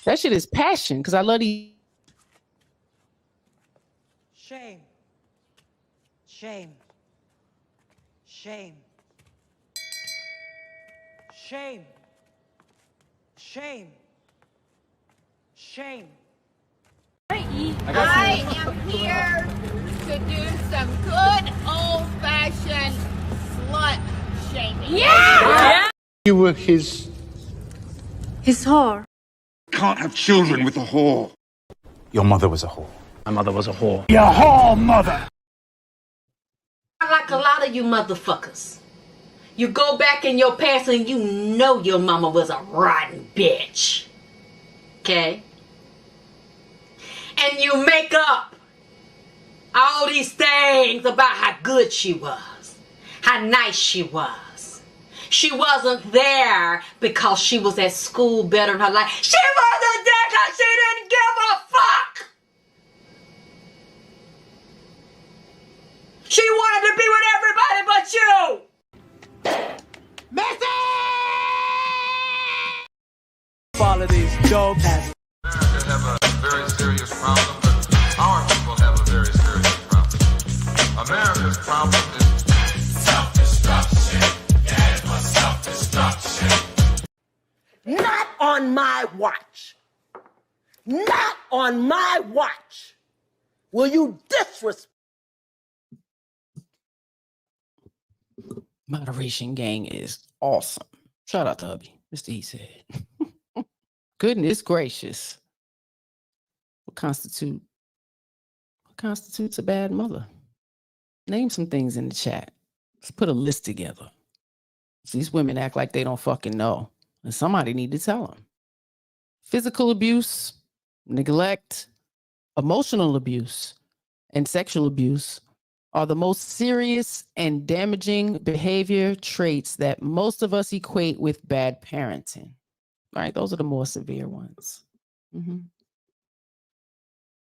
That shit is passion because I love these. Shame. Shame. Shame. Shame. Shame. Shame. I am here to do some good old-fashioned slut shaming. Yeah! You were his whore. Can't have children with a whore. Your mother was a whore. My mother was a whore. Your whore mother. Like a lot of you motherfuckers. You go back in your past and you know your mama was a rotten bitch. Okay? And you make up all these things about how good she was, how nice she was. She wasn't there because she was at school bettering her life. She wasn't there because she didn't give a fuck. She wanted to be with everybody but you. Missy! Follow these dope ass. America have a very serious problem, but our people have a very serious problem. America's problem is self-destruction. Yeah, it's for self-destruction. Not on my watch. Not on my watch. Will you disrespect? Moderation gang is awesome. Shout out to hubby, Mr. He said. Goodness gracious. What constitutes a bad mother? Name some things in the chat. Let's put a list together. These women act like they don't fucking know. And somebody need to tell them. Physical abuse, neglect, emotional abuse, and sexual abuse are the most serious and damaging behavior traits that most of us equate with bad parenting. Right? Those are the more severe ones.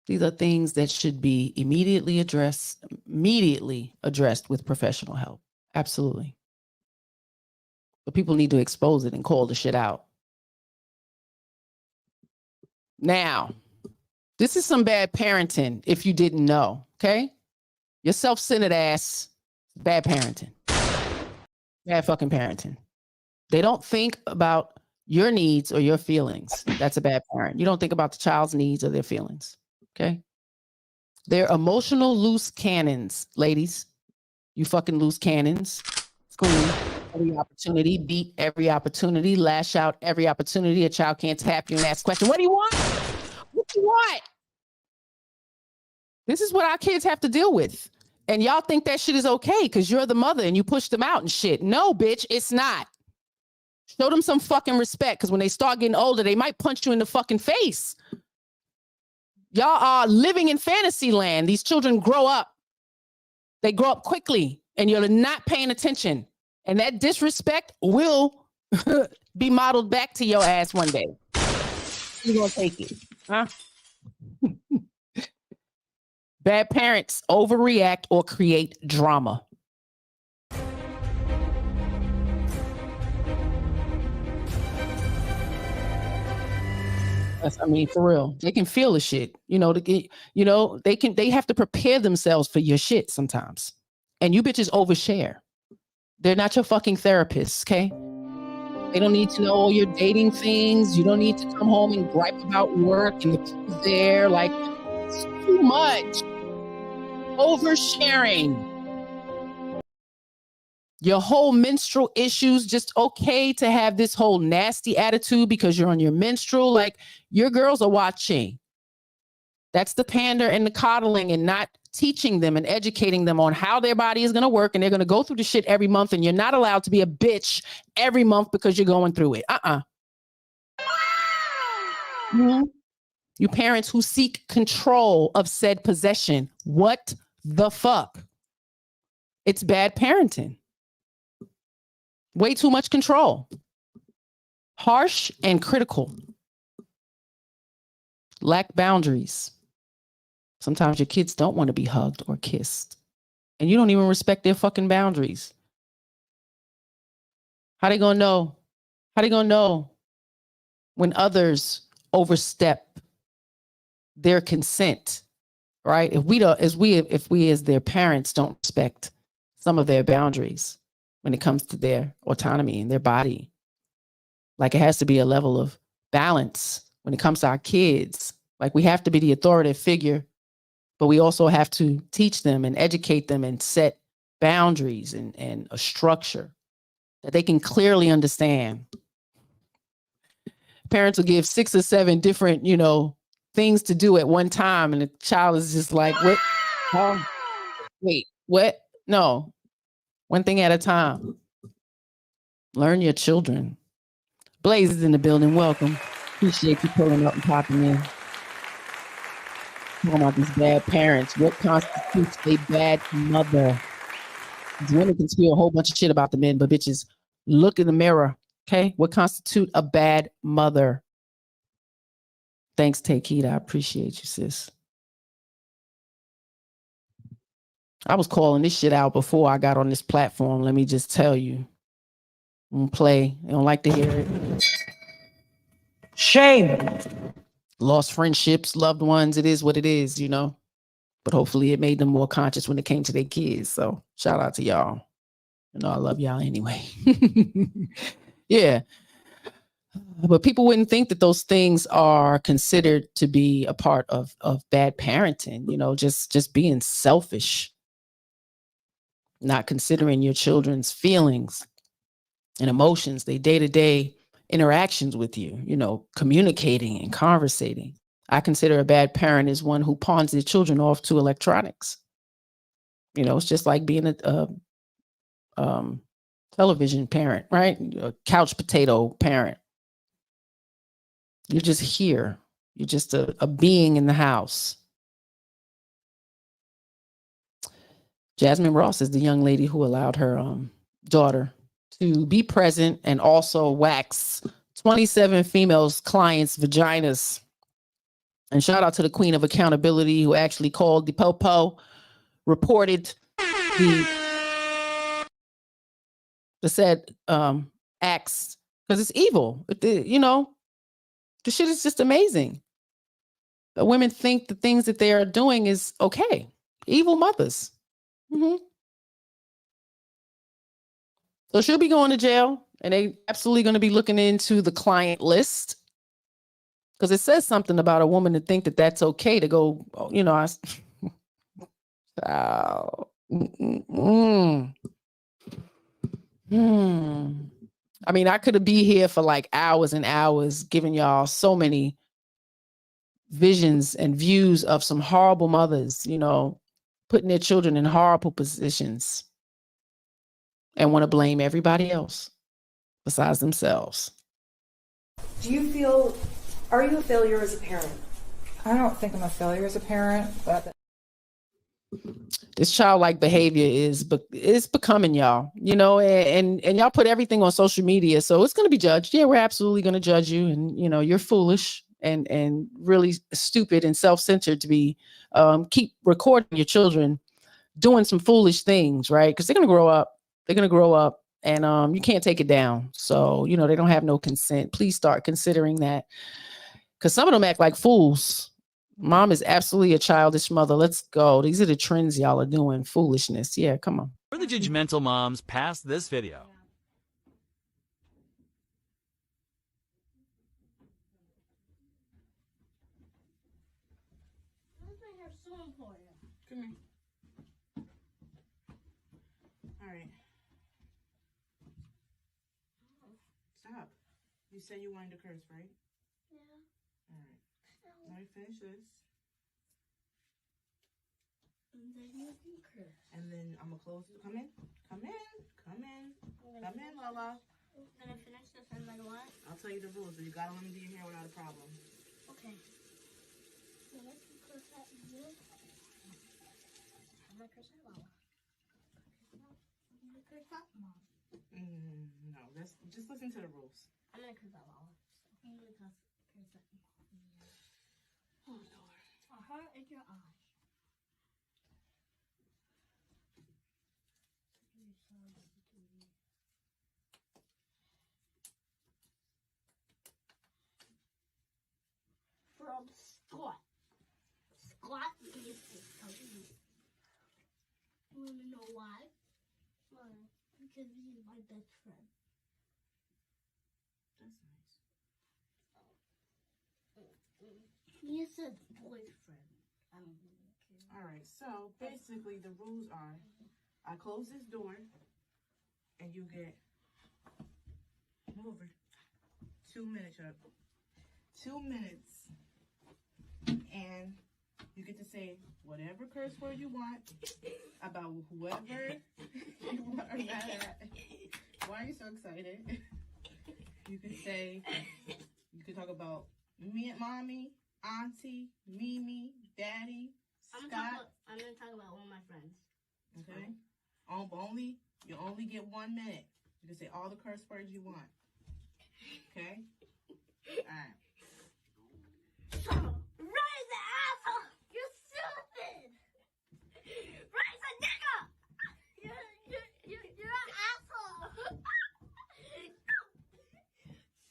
These are things that should be immediately addressed with professional help. Absolutely. But people need to expose it and call the shit out. Now, this is some bad parenting if you didn't know, okay? Your self-centered ass, bad parenting. Bad fucking parenting. They don't think about your needs or your feelings. That's a bad parent. You don't think about the child's needs or their feelings, okay? They're emotional loose cannons, ladies. You fucking loose cannons. Scream every opportunity, beat every opportunity, lash out every opportunity. A child can't tap you and ask a question. What do you want? What do you want? This is what our kids have to deal with. And y'all think that shit is okay because you're the mother and you push them out and shit. No, bitch, it's not. Show them some fucking respect because when they start getting older, they might punch you in the fucking face. Y'all are living in fantasy land. These children grow up. They grow up quickly and you're not paying attention. And that disrespect will be modeled back to your ass one day. You're going to take it. Huh? Bad parents overreact or create drama. I mean, for real, they can feel the shit. They have to prepare themselves for your shit sometimes. And you bitches overshare. They're not your fucking therapists, okay? They don't need to know all your dating things. You don't need to come home and gripe about work and the people there. Like, it's too much. Oversharing. Your whole menstrual issues, just okay to have this whole nasty attitude because you're on your menstrual. Like, your girls are watching. That's the pander and the coddling and not teaching them and educating them on how their body is going to work. And they're going to go through the shit every month. And you're not allowed to be a bitch every month because you're going through it. You parents who seek control of said possession. What the fuck? It's bad parenting. Way too much control. Harsh and critical. Lack boundaries. Sometimes your kids don't want to be hugged or kissed. And you don't even respect their fucking boundaries. How they gonna know? How they gonna know when others overstep their consent? Right? If we as their parents don't respect some of their boundaries when it comes to their autonomy and their body. Like, it has to be a level of balance when it comes to our kids. Like, we have to be the authoritative figure, but we also have to teach them and educate them and set boundaries and a structure that they can clearly understand. Parents will give 6 or 7 different, things to do at one time. And the child is just like, what? Oh, wait, what? No. One thing at a time. Learn your children. Blaze is in the building. Welcome. Appreciate you pulling up and popping in. Talking about these bad parents. What constitutes a bad mother? These women can spew a whole bunch of shit about the men, but bitches, look in the mirror. Okay? What constitutes a bad mother? Thanks, Takeda. I appreciate you, sis. I was calling this shit out before I got on this platform. Let me just tell you. I'm gonna play. I don't like to hear it. Shame. Lost friendships, loved ones. It is what it is, But hopefully it made them more conscious when it came to their kids. So shout out to y'all. I love y'all anyway. Yeah. But people wouldn't think that those things are considered to be a part of bad parenting, just being selfish. Not considering your children's feelings and emotions, their day-to-day interactions with you, communicating and conversating. I consider a bad parent is one who pawns their children off to electronics. It's just like being a television parent, right? A couch potato parent. You're just here. You're just a being in the house. Jasmine Ross is the young lady who allowed her daughter to be present and also wax 27 females clients' vaginas. And shout out to the queen of accountability who actually called the popo, reported the said acts, because it's evil. You know, the shit is just amazing. But women think the things that they are doing is okay. Evil mothers. So she'll be going to jail, and they absolutely going to be looking into the client list, because it says something about a woman to think that that's okay to go, you know. I mean, I could be here for like hours and hours giving y'all so many visions and views of some horrible mothers, you know, putting their children in horrible positions and want to blame everybody else besides themselves. Are you a failure as a parent? I don't think I'm a failure as a parent, but this childlike behavior is becoming y'all, you know, and y'all put everything on social media, so it's going to be judged. Yeah, we're absolutely going to judge you, and you know, you're foolish and really stupid and self-centered to be keep recording your children doing some foolish things, right? Because they're going to grow up. And you can't take it down. So, you know, they don't have no consent. Please start considering that, because some of them act like fools. Mom is absolutely a childish mother. Let's go. These are the trends y'all are doing. Foolishness. Yeah, come on. For the judgmental moms past this video. Come here. All right. Stop. You said you wanted to curse, right? Yeah. All right. Let me finish this. And then you can curse. And then I'm gonna close it. Come in. Come in. Come in. Come in, Lala. I'm gonna finish this and then what? I'll tell you the rules, but you gotta let me do your hair without a problem. Okay. Then I can curse at you. I'm gonna curse at Lala. I'm gonna curse at Mom. No, just listen to the rules. I'm gonna curse at Lala. I'm gonna curse at Mom. Oh, Lord. A heart in your eye. From Scott. Scott gave this to me. You wanna know why? Why? Because he's my best friend. That's nice. He said boyfriend. I don't really care. All right, so basically the rules are, I close this door, and you get, move over, 2 minutes, 2 minutes, and you get to say whatever curse word you want about whoever you want or mad at. Why are you so excited? You can say, you can talk about me and mommy, auntie, Mimi, daddy, Scott. I'm gonna talk about one of my friends. Okay. You only get 1 minute. You can say all the curse words you want. Okay? Alright. Raise the asshole! You're stupid! Raise the nigga! You're an asshole!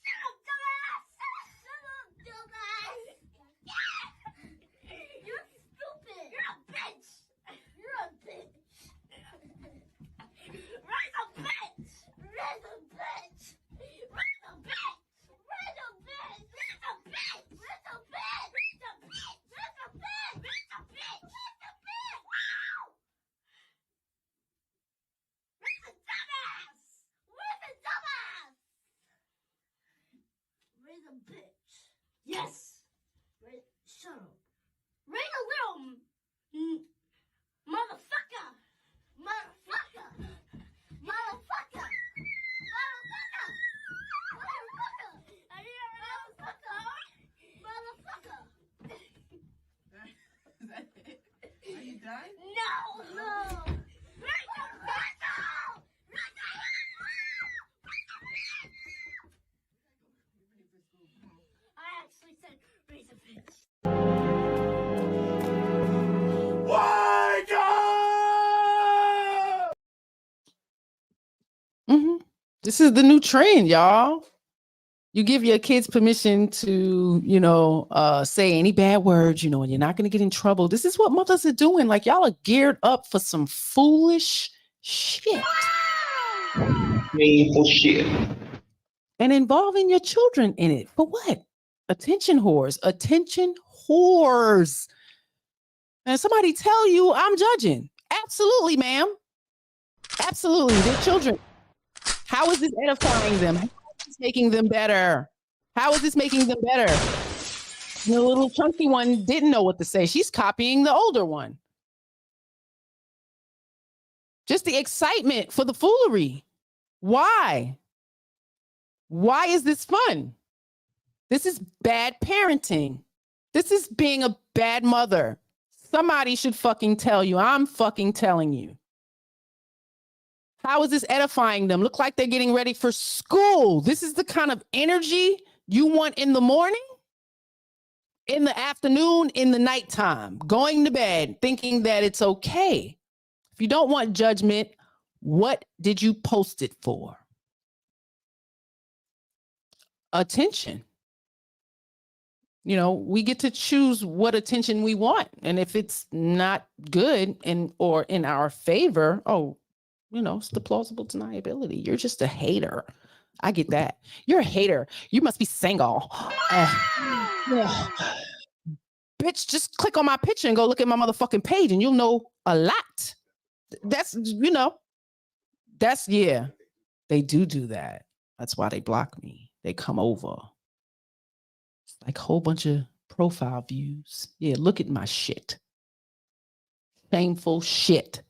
Shut up, dumbass! Shut up, dumbass! You're stupid! You're a bitch! You're a bitch! Raise a bitch! Raise a bitch! Raise a bitch! Raise a bitch! Raise a bitch! Raise a bitch! Raise a bitch! Raise a bitch! Raise a bitch! Raise a bitch! Wow! Raise a dumbass! Raise a dumbass! Raise a bitch! Yes! Shut up! Raise a little motherfucker! Motherfucker! Motherfucker! Motherfucker! Motherfucker! I hear a motherfucker! Motherfucker! Is that it? Are you done? No! This is the new trend, y'all. You give your kids permission to, say any bad words, and you're not going to get in trouble. This is what mothers are doing. Like, y'all are geared up for some foolish shit. Meaningful shit. And involving your children in it. For what? Attention whores. Attention whores. And somebody tell you I'm judging. Absolutely, ma'am. Absolutely. They're children. How is this edifying them? How is this making them better? How is this making them better? The little chunky one didn't know what to say. She's copying the older one. Just the excitement for the foolery. Why? Why is this fun? This is bad parenting. This is being a bad mother. Somebody should fucking tell you. I'm fucking telling you. How is this edifying them? Look like they're getting ready for school. This is the kind of energy you want in the morning, in the afternoon, in the nighttime, going to bed, thinking that it's okay. If you don't want judgment, what did you post it for? Attention. We get to choose what attention we want. And if it's not good or in our favor, it's the plausible deniability. You're just a hater. I get that. You're a hater. You must be single. Bitch, just click on my picture and go look at my motherfucking page and you'll know a lot. They do that. That's why they block me. They come over. It's like a whole bunch of profile views. Yeah, look at my shit. Shameful shit.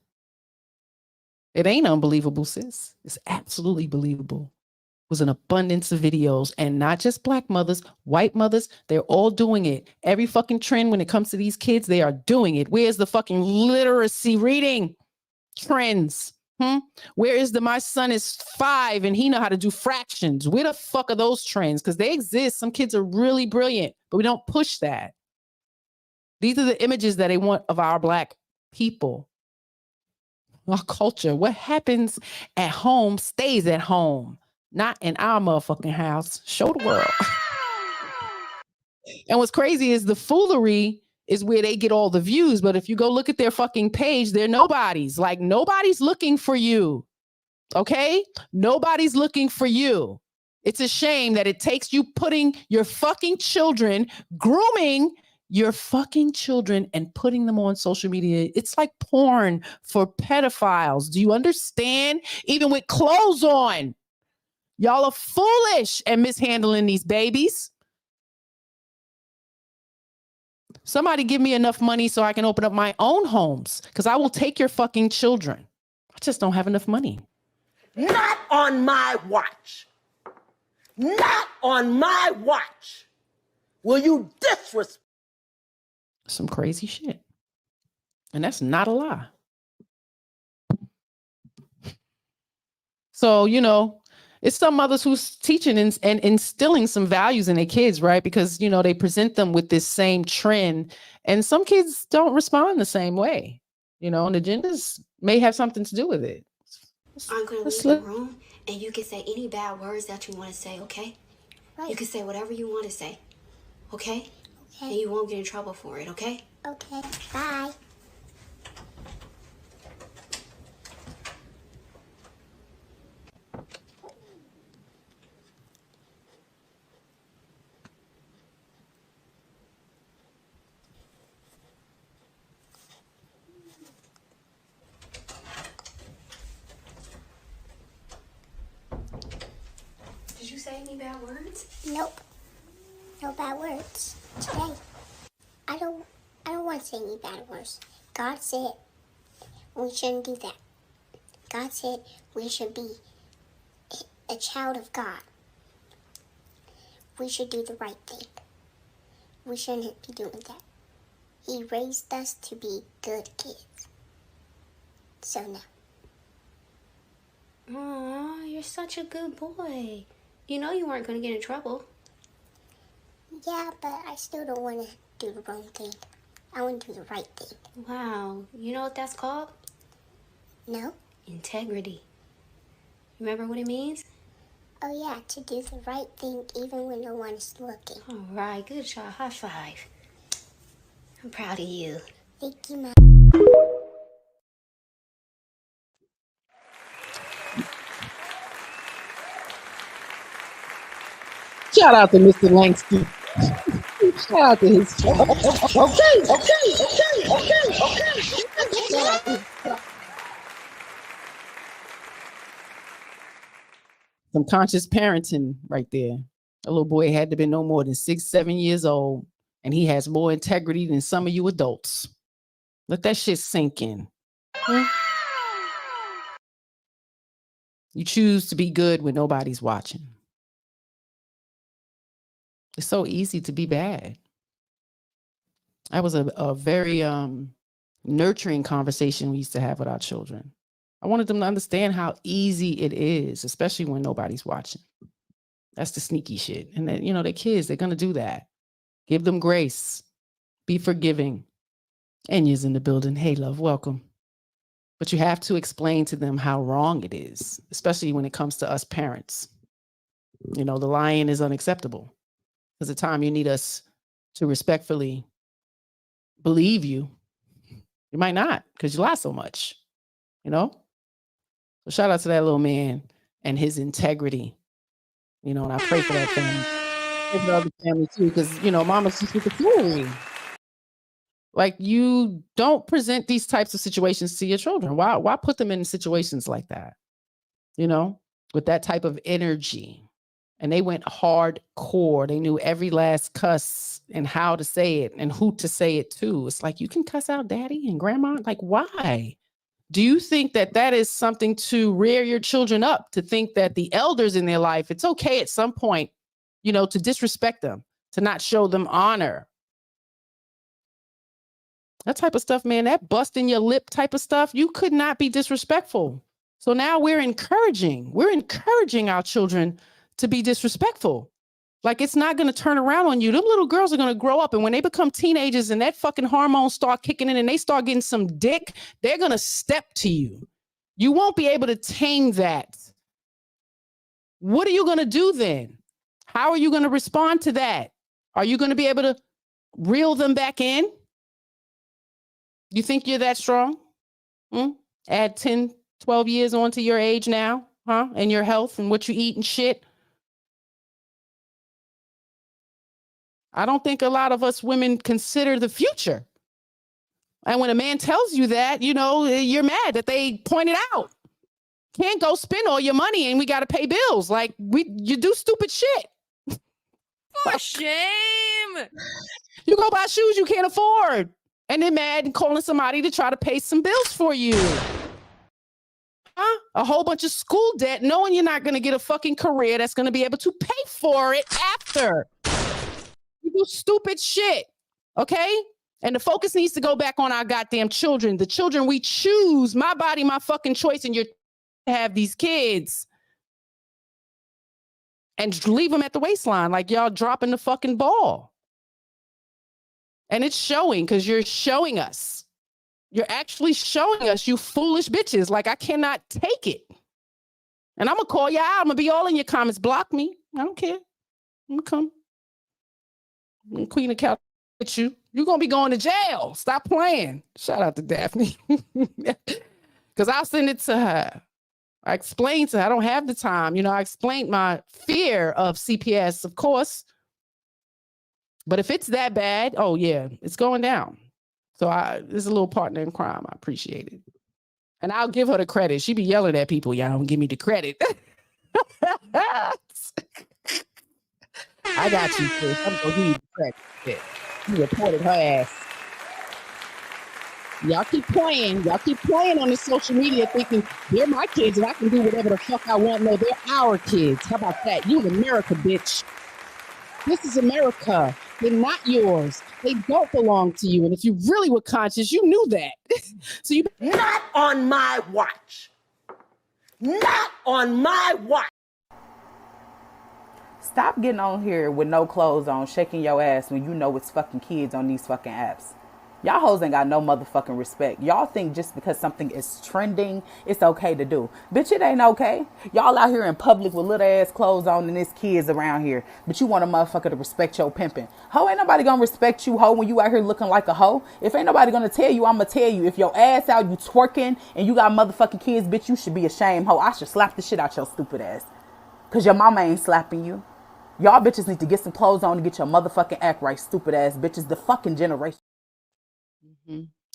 It ain't unbelievable, sis. It's absolutely believable. It was an abundance of videos, and not just black mothers, white mothers, they're all doing it. Every fucking trend when it comes to these kids, they are doing it. Where's the fucking literacy reading trends? Where is my son is 5 and he know how to do fractions? Where the fuck are those trends? Because they exist. Some kids are really brilliant, but we don't push that. These are the images that they want of our black people. Our culture. What happens at home stays at home, not in our motherfucking house. Show the world. And what's crazy is the foolery is where they get all the views. But if you go look at their fucking page, they're nobodies. Like, nobody's looking for you. Okay? Nobody's looking for you. It's a shame that it takes you putting your fucking children, grooming your fucking children and putting them on social media. It's like porn for pedophiles. Do you understand? Even with clothes on, y'all are foolish and mishandling these babies. Somebody give me enough money so I can open up my own homes, because I will take your fucking children. I just don't have enough money. Not on my watch. Not on my watch. Will you disrespect? Some crazy shit. And that's not a lie. So, it's some mothers who's teaching and instilling some values in their kids, right? Because, they present them with this same trend, and some kids don't respond the same way, and the genders may have something to do with it. I'm going to leave the room, and you can say any bad words that you want to say, okay? Right. You can say whatever you want to say, okay? Okay. And you won't get in trouble for it, okay? Okay. Bye. Did you say any bad words? Nope. No bad words today. I don't want to say any bad words. God said we shouldn't do that. God said we should be a child of God. We should do the right thing. We shouldn't be doing that. He raised us to be good kids. So no. Aw, you're such a good boy. You know you weren't going to get in trouble. Yeah, but I still don't want to do the wrong thing. I want to do the right thing. Wow. You know what that's called? No. Integrity. Remember what it means? Oh yeah, to do the right thing even when no one is looking. All right, good job. High five. I'm proud of you. Thank you, Mom. Shout out to Mr. Langston. Shout out to his Okay. some conscious parenting right there. A little boy had to be no more than 6, 7 years old, and he has more integrity than some of you adults. Let that shit sink in. You choose to be good when nobody's watching. It's so easy to be bad. That was a very nurturing conversation we used to have with our children. I wanted them to understand how easy it is, especially when nobody's watching. That's the sneaky shit. And then, you know, they're kids, they're gonna do that. Give them grace. Be forgiving. Enya's in the building. Hey, love, welcome. But you have to explain to them how wrong it is, especially when it comes to us parents. You know, the lying is unacceptable. There's a time you need us to respectfully believe you. You might not, because you lie so much, you know? So shout out to that little man and his integrity. You know, and I pray for that family. Pray for the other family too, because, you know, mama's just with the foolery. Like, you don't present these types of situations to your children. Why put them in situations like that? You know, with that type of energy. And they went hardcore. They knew every last cuss and how to say it and who to say it to. It's like, you can cuss out daddy and grandma? Like, why? Do you think that that is something to rear your children up, to think that the elders in their life, it's okay at some point, you know, to disrespect them, to not show them honor? That type of stuff, man, that busting your lip type of stuff, you could not be disrespectful. So now we're encouraging our children to be disrespectful. Like, it's not going to turn around on you. Them little girls are going to grow up, and when they become teenagers and that fucking hormones start kicking in and they start getting some dick, they're going to step to you. You won't be able to tame that. What are you going to do then? How are you going to respond to that? Are you going to be able to reel them back in? You think you're that strong? Add 10, 12 years onto your age now, huh? And your health and what you eat and shit. I don't think a lot of us women consider the future. And when a man tells you that, you know, you're mad that they pointed out. Can't go spend all your money and we got to pay bills. Like, you do stupid shit. For shame. You go buy shoes you can't afford. And then mad and calling somebody to try to pay some bills for you. Huh? A whole bunch of school debt, knowing you're not going to get a fucking career that's going to be able to pay for it after. You do stupid shit, okay? And the focus needs to go back on our goddamn children. The children we choose, my body, my fucking choice, and you're to have these kids. And leave them at the waistline like y'all dropping the fucking ball. And it's showing, because you're showing us. You're actually showing us, you foolish bitches. Like, I cannot take it. And I'm going to call you out. I'm going to be all in your comments. Block me. I don't care. I'm going to come. I'm gonna clean the couch with you. You're going to be going to jail. Stop playing. Shout out to Daphne. Because I'll send it to her. I explained to her. I don't have the time. You know, I explained my fear of CPS, of course. But if it's that bad, oh yeah, it's going down. So there's a little partner in crime. I appreciate it. And I'll give her the credit. She be yelling at people, y'all don't give me the credit. I got you, sis. I'm gonna give you the credit. Yeah. You reported her ass. Y'all keep playing. Y'all keep playing on the social media thinking they're my kids and I can do whatever the fuck I want. No, they're our kids. How about that? You in America, bitch. This is America. They're not yours. They don't belong to you. And if you really were conscious, you knew that. So you Not on my watch. Not on my watch. Stop getting on here with no clothes on, shaking your ass when you know it's fucking kids on these fucking apps. Y'all hoes ain't got no motherfucking respect. Y'all think just because something is trending, it's okay to do. Bitch, it ain't okay. Y'all out here in public with little ass clothes on and there's kids around here. But you want a motherfucker to respect your pimping. Ho, ain't nobody gonna respect you, ho, when you out here looking like a hoe. If ain't nobody gonna tell you, I'ma tell you. If your ass out, you twerking, and you got motherfucking kids, bitch, you should be ashamed, ho. I should slap the shit out your stupid ass. Cause your mama ain't slapping you. Y'all bitches need to get some clothes on to get your motherfucking act right, stupid ass bitches. The fucking generation.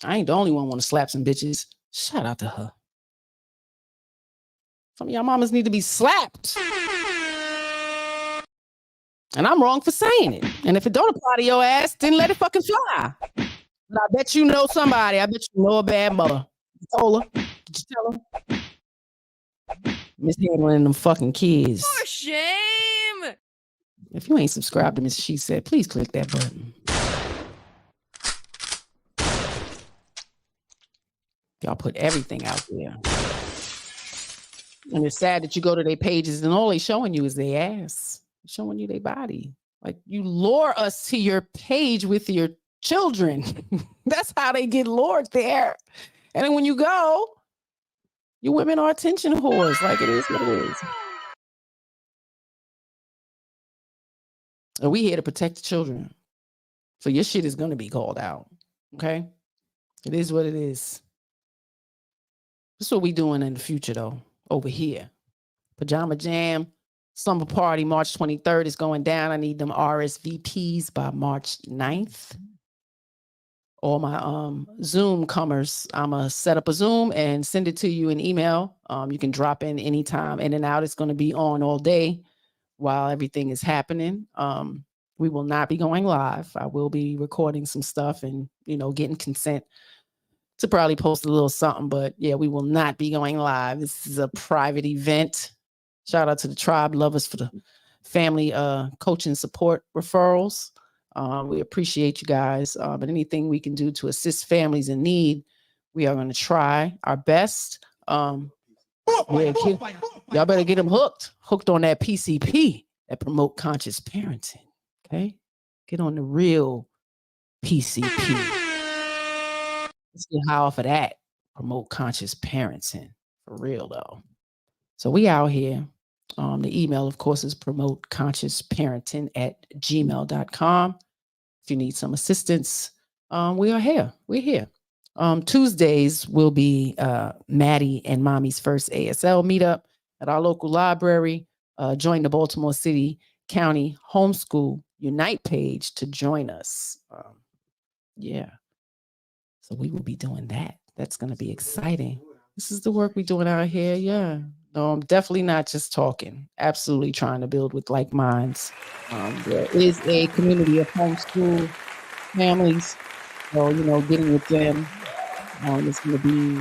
I ain't the only one want to slap some bitches. Shout out to her. Some of y'all mamas need to be slapped. And I'm wrong for saying it. And if it don't apply to your ass, then let it fucking fly. But I bet you know somebody. I bet you know a bad mother. You told her. Did you tell her? Mishandling them fucking kids. For shame. If you ain't subscribed to Mrs. She Said, please click that button. Y'all put everything out there. And it's sad that you go to their pages and all they showing you is their ass. Showing you their body. Like, you lure us to your page with your children. That's how they get lured there. And then when you go, you women are attention whores. Like, it is what it is. And we here to protect the children. So your shit is going to be called out. Okay? It is what it is. This is what we doing in the future, though, over here. Pajama Jam, Summer Party, March 23rd is going down. I need them RSVPs by March 9th. All my Zoom comers, I'm going to set up a Zoom and send it to you in email. You can drop in anytime, in and out. It's going to be on all day while everything is happening. We will not be going live. I will be recording some stuff and, getting consent to probably post a little something, but yeah, we will not be going live. This is a private event. Shout out to the tribe lovers for the family coaching support referrals. We appreciate you guys. But anything we can do to assist families in need, we are going to try our best. Y'all better get them hooked on that PCP, that promote conscious parenting. Okay, get on the real PCP. Let's get high off of that. Promote conscious parenting. For real, though. So we out here. The email, of course, is promoteconsciousparenting@gmail.com. If you need some assistance, we are here. We're here. Tuesdays will be Maddie and Mommy's first ASL meetup at our local library. Join the Baltimore City County Homeschool Unite page to join us. Yeah. So we will be doing that. That's going to be exciting. This is the work we're doing out here. Yeah. No, I'm definitely not just talking. Absolutely trying to build with like minds. There is a community of homeschool families. So, getting with them is going to be,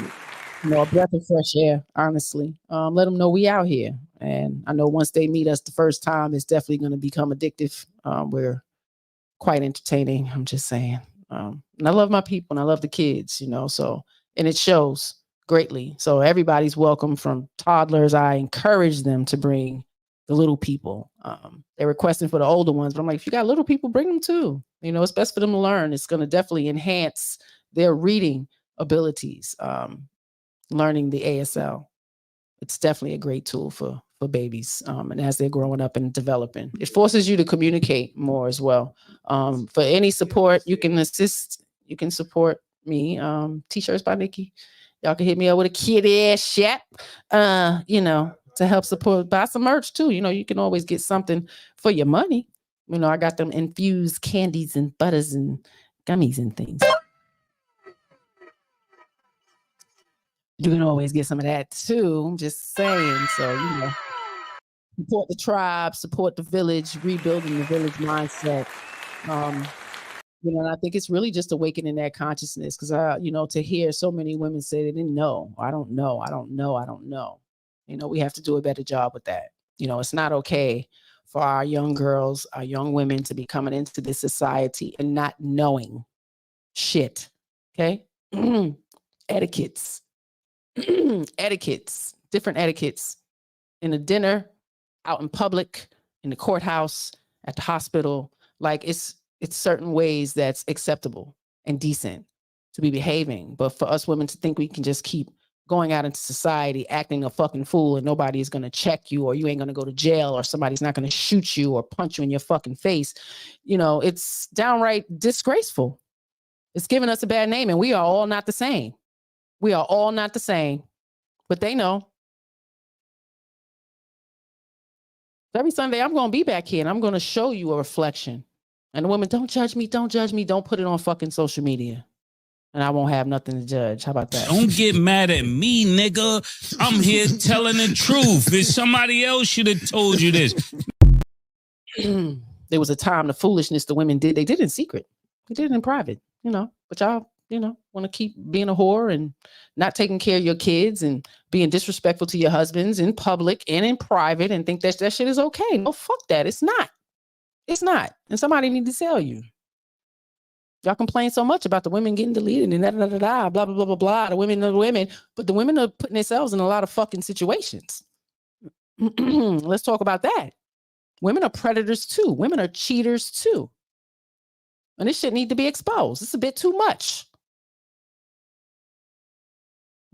a breath of fresh air, honestly. Let them know we out here. And I know once they meet us the first time, it's definitely going to become addictive. We're quite entertaining. I'm just saying. And I love my people and I love the kids, and it shows greatly. So everybody's welcome, from toddlers. I encourage them to bring the little people. They're requesting for the older ones, but I'm like, if you got little people, bring them too. It's best for them to learn. It's going to definitely enhance their reading abilities. Learning the ASL. It's definitely a great tool for babies. And as they're growing up and developing, it forces you to communicate more as well. For any support, you can assist. You can support me. TshirrtsByNikki. Y'all can hit me up with a Cashapp, to help support. Buy some merch too. You can always get something for your money. I got them infused candies and butters and gummies and things. You can always get some of that too. I'm just saying. So, support the tribe, support the village, rebuilding the village mindset. And I think it's really just awakening that consciousness, because to hear so many women say they didn't know. I don't know. We have to do a better job with that. It's not okay for our young girls, our young women to be coming into this society and not knowing shit. Okay. Etiquettes, different etiquettes in a dinner, out in public, in the courthouse, at the hospital. Like, it's certain ways that's acceptable and decent. to be behaving. But for us women to think we can just keep going out into society acting a fucking fool and nobody is going to check you, or you ain't going to go to jail, or somebody's not going to shoot you or punch you in your fucking face, you know, it's downright disgraceful. It's giving us a bad name, and we are all not the same. We are all not the same, but they know. Every Sunday, I'm going to be back here and I'm going to show you a reflection. And the women, don't judge me, don't judge me, don't put it on fucking social media. And I won't have nothing to judge. How about that? Don't get mad at me, nigga. I'm here telling the truth. If somebody else should have told you this. There was a time the foolishness the women did, they did it in secret. They did it in private, you know. But y'all, you know, want to keep being a whore and not taking care of your kids and being disrespectful to your husbands in public and in private and think that shit is okay. No, fuck that. It's not. It's not. And somebody need to tell you. Y'all complain so much about the women getting deleted and blah, blah, blah, blah, blah. The women are the women, but the women are putting themselves in a lot of fucking situations. Let's talk about that. Women are predators too. Women are cheaters too. And this shit need to be exposed. It's a bit too much.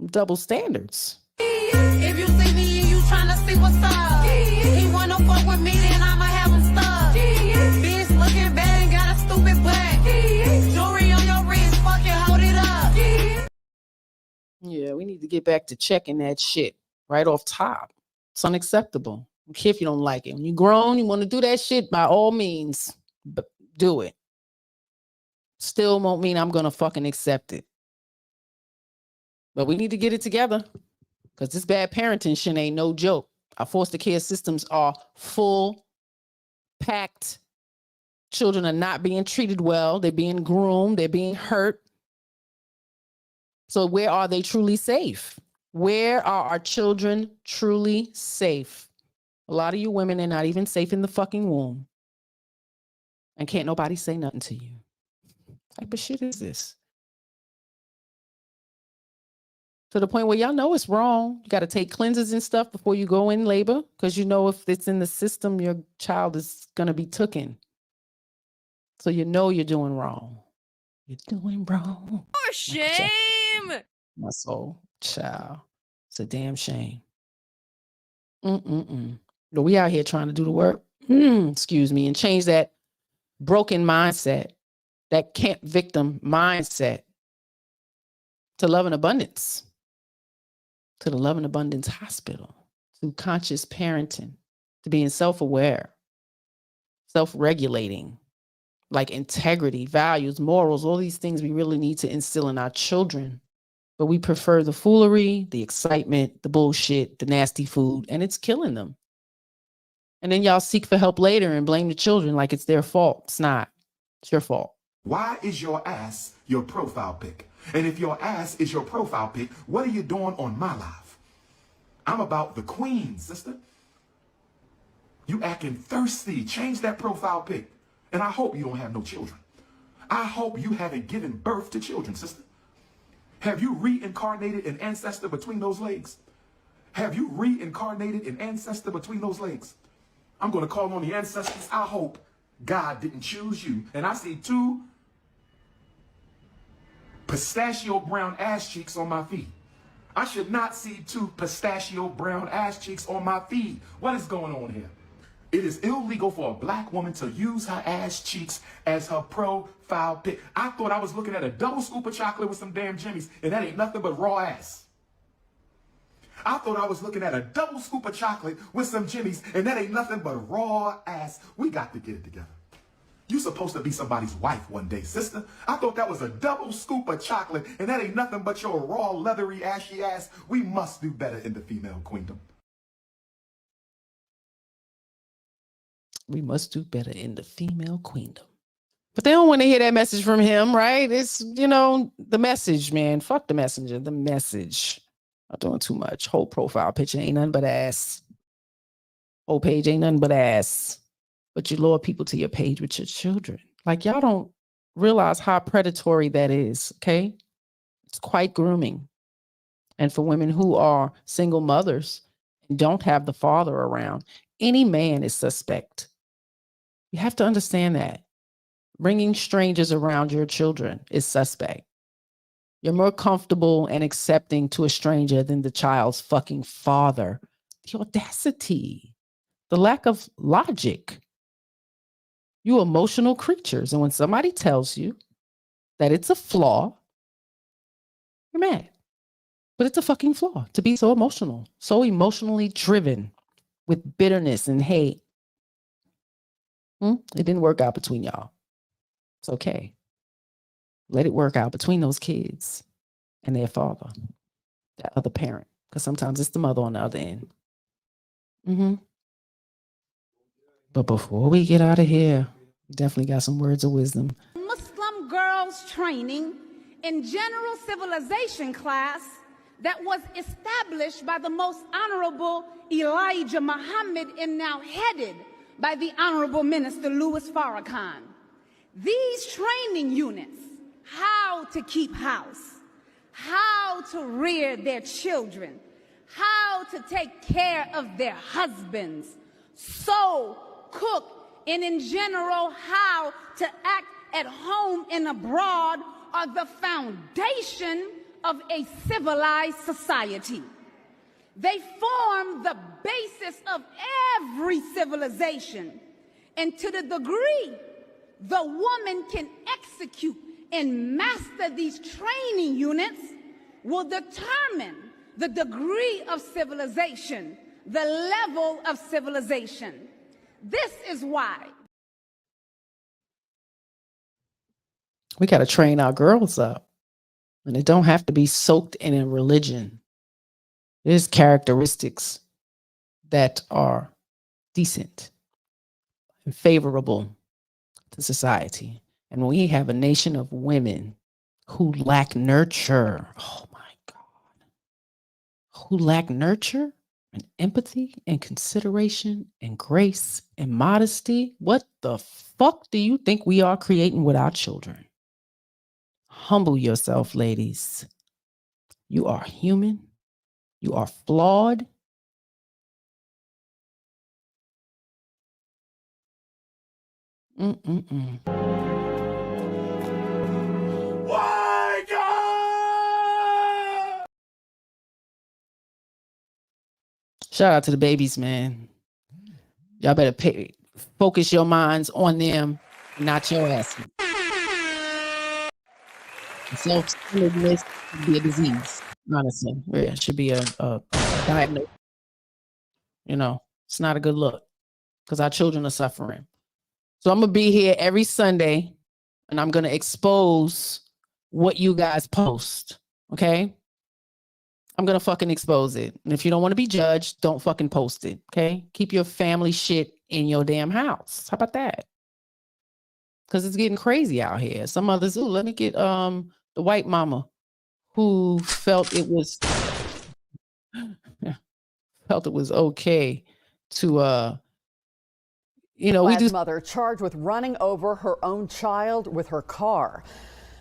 Double standards. If you see me and you tryna see what's up, he wanna fuck with me, then I'ma have him stuck. Bitch looking bad and got a stupid butt. Jewelry on your wrist, fucking hold it up. Yeah, we need to get back to checking that shit right off top. It's unacceptable. I don't care if you don't like it. When you're grown, you want to do that shit, by all means, but do it. Still won't mean I'm going to fucking accept it. But we need to get it together, because this bad parenting shit ain't no joke. Our foster care systems are full, packed. Children are not being treated well. They're being groomed. They're being hurt. So where are they truly safe? Where are our children truly safe? A lot of you women are not even safe in the fucking womb. And can't nobody say nothing to you. What type of shit is this? To the point where y'all know it's wrong. You got to take cleansers and stuff before you go in labor, because you know if it's in the system, your child is going to be taken. So you know you're doing wrong. You're doing wrong. For shame! My soul, child. It's a damn shame. But we out here trying to do the work, excuse me, and change that broken mindset, that camp victim mindset, to love and abundance, to the Love and Abundance Hospital, to conscious parenting, to being self-aware, self-regulating, like integrity, values, morals, all these things we really need to instill in our children. But we prefer the foolery, the excitement, the bullshit, the nasty food, and it's killing them. And then y'all seek for help later and blame the children like it's their fault. It's not. It's your fault. Why is your ass your profile pic? And if your ass is your profile pic, what are you doing on my life? I'm about the queen, sister. You acting thirsty. Change that profile pic. And I hope you don't have no children. I hope you haven't given birth to children, sister. Have you reincarnated an ancestor between those legs? Have you reincarnated an ancestor between those legs? I'm going to call on the ancestors. I hope God didn't choose you. And I see two pistachio brown ass cheeks on my feet. I should not see two pistachio brown ass cheeks on my feet. What is going on here? It is illegal for a black woman to use her ass cheeks as her profile pic. I thought I was looking at a double scoop of chocolate with some damn Jimmys, and that ain't nothing but raw ass. I thought I was looking at a double scoop of chocolate with some Jimmys, and that ain't nothing but raw ass. We got to get it together. You supposed to be somebody's wife one day, sister. I thought that was a double scoop of chocolate, and that ain't nothing but your raw, leathery, ashy ass. We must do better in the female queendom. We must do better in the female queendom. But they don't want to hear that message from him, right? It's, you know, the message, man. Fuck the messenger, the message. I'm doing too much. Whole profile picture ain't nothing but ass. Whole page ain't nothing but ass. But you lure people to your page with your children. Like, y'all don't realize how predatory that is, okay? It's quite grooming. And for women who are single mothers and don't have the father around, any man is suspect. You have to understand that. Bringing strangers around your children is suspect. You're more comfortable and accepting to a stranger than the child's fucking father. The audacity, the lack of logic. You emotional creatures. And when somebody tells you that it's a flaw, you're mad. But it's a fucking flaw to be so emotional, so emotionally driven with bitterness and hate. It didn't work out between y'all. It's okay. Let it work out between those kids and their father, that other parent, because sometimes it's the mother on the other end. But before we get out of here, definitely got some words of wisdom. Muslim girls training in general civilization class that was established by the most honorable Elijah Muhammad and now headed by the Honorable Minister Louis Farrakhan. These training units, how to keep house, how to rear their children, how to take care of their husbands, sew, cook, and in general, how to act at home and abroad are the foundation of a civilized society. They form the basis of every civilization. And to the degree the woman can execute and master these training units will determine the degree of civilization, the level of civilization. This is why we got to train our girls up. And it don't have to be soaked in a religion. There's characteristics that are decent and favorable to society. And when we have a nation of women who lack nurture, oh my God, who lack nurture and empathy and consideration and grace and modesty, what the fuck do you think we are creating with our children? Humble yourself, ladies. You are human. You are flawed. Wake up! Shout out to the babies, man. Y'all better focus your minds on them, not your asses. Self-centeredness should be a disease, honestly. Yeah, it should be a diagnosis. You know, it's not a good look because our children are suffering. So I'm going to be here every Sunday and I'm going to expose what you guys post, okay? I'm going to fucking expose it. And if you don't want to be judged, don't fucking post it, okay? Keep your family shit in your damn house. How about that? Because it's getting crazy out here. Some others, let me get the white mama who felt it was okay to we do. Mother charged with running over her own child with her car.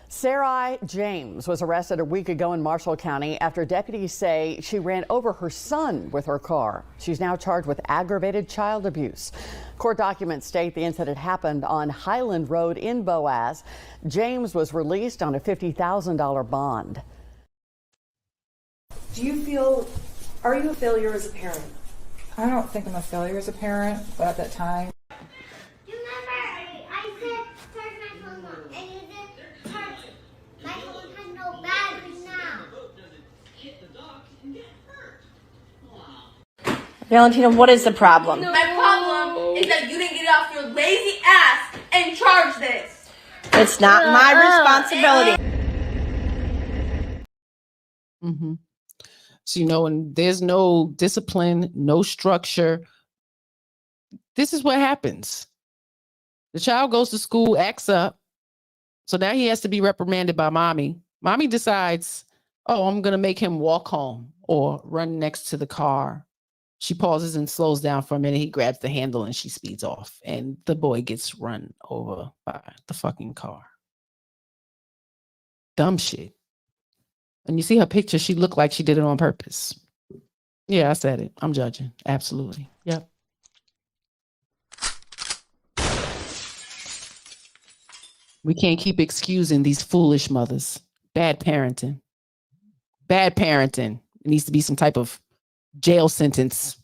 Sarai James was arrested a week ago in Marshall County after deputies say she ran over her son with her car. She's now charged with aggravated child abuse. Court documents state the incident happened on Highland Road in Boaz. James was released on a $50,000 bond. Are you a failure as a parent? I don't think I'm a failure as a parent, but at that time. Valentina, what is the problem? My problem is that you didn't get off your lazy ass and charge this. It's not my responsibility. So, and there's no discipline, no structure. This is what happens. The child goes to school, acts up. So now he has to be reprimanded by mommy. Mommy decides, oh, I'm going to make him walk home or run next to the car. She pauses and slows down for a minute. He grabs the handle and she speeds off. And the boy gets run over by the fucking car. Dumb shit. And you see her picture, she looked like she did it on purpose. Yeah, I said it. I'm judging. Absolutely. Yep. We can't keep excusing these foolish mothers. Bad parenting. Bad parenting. It needs to be some type of jail sentence.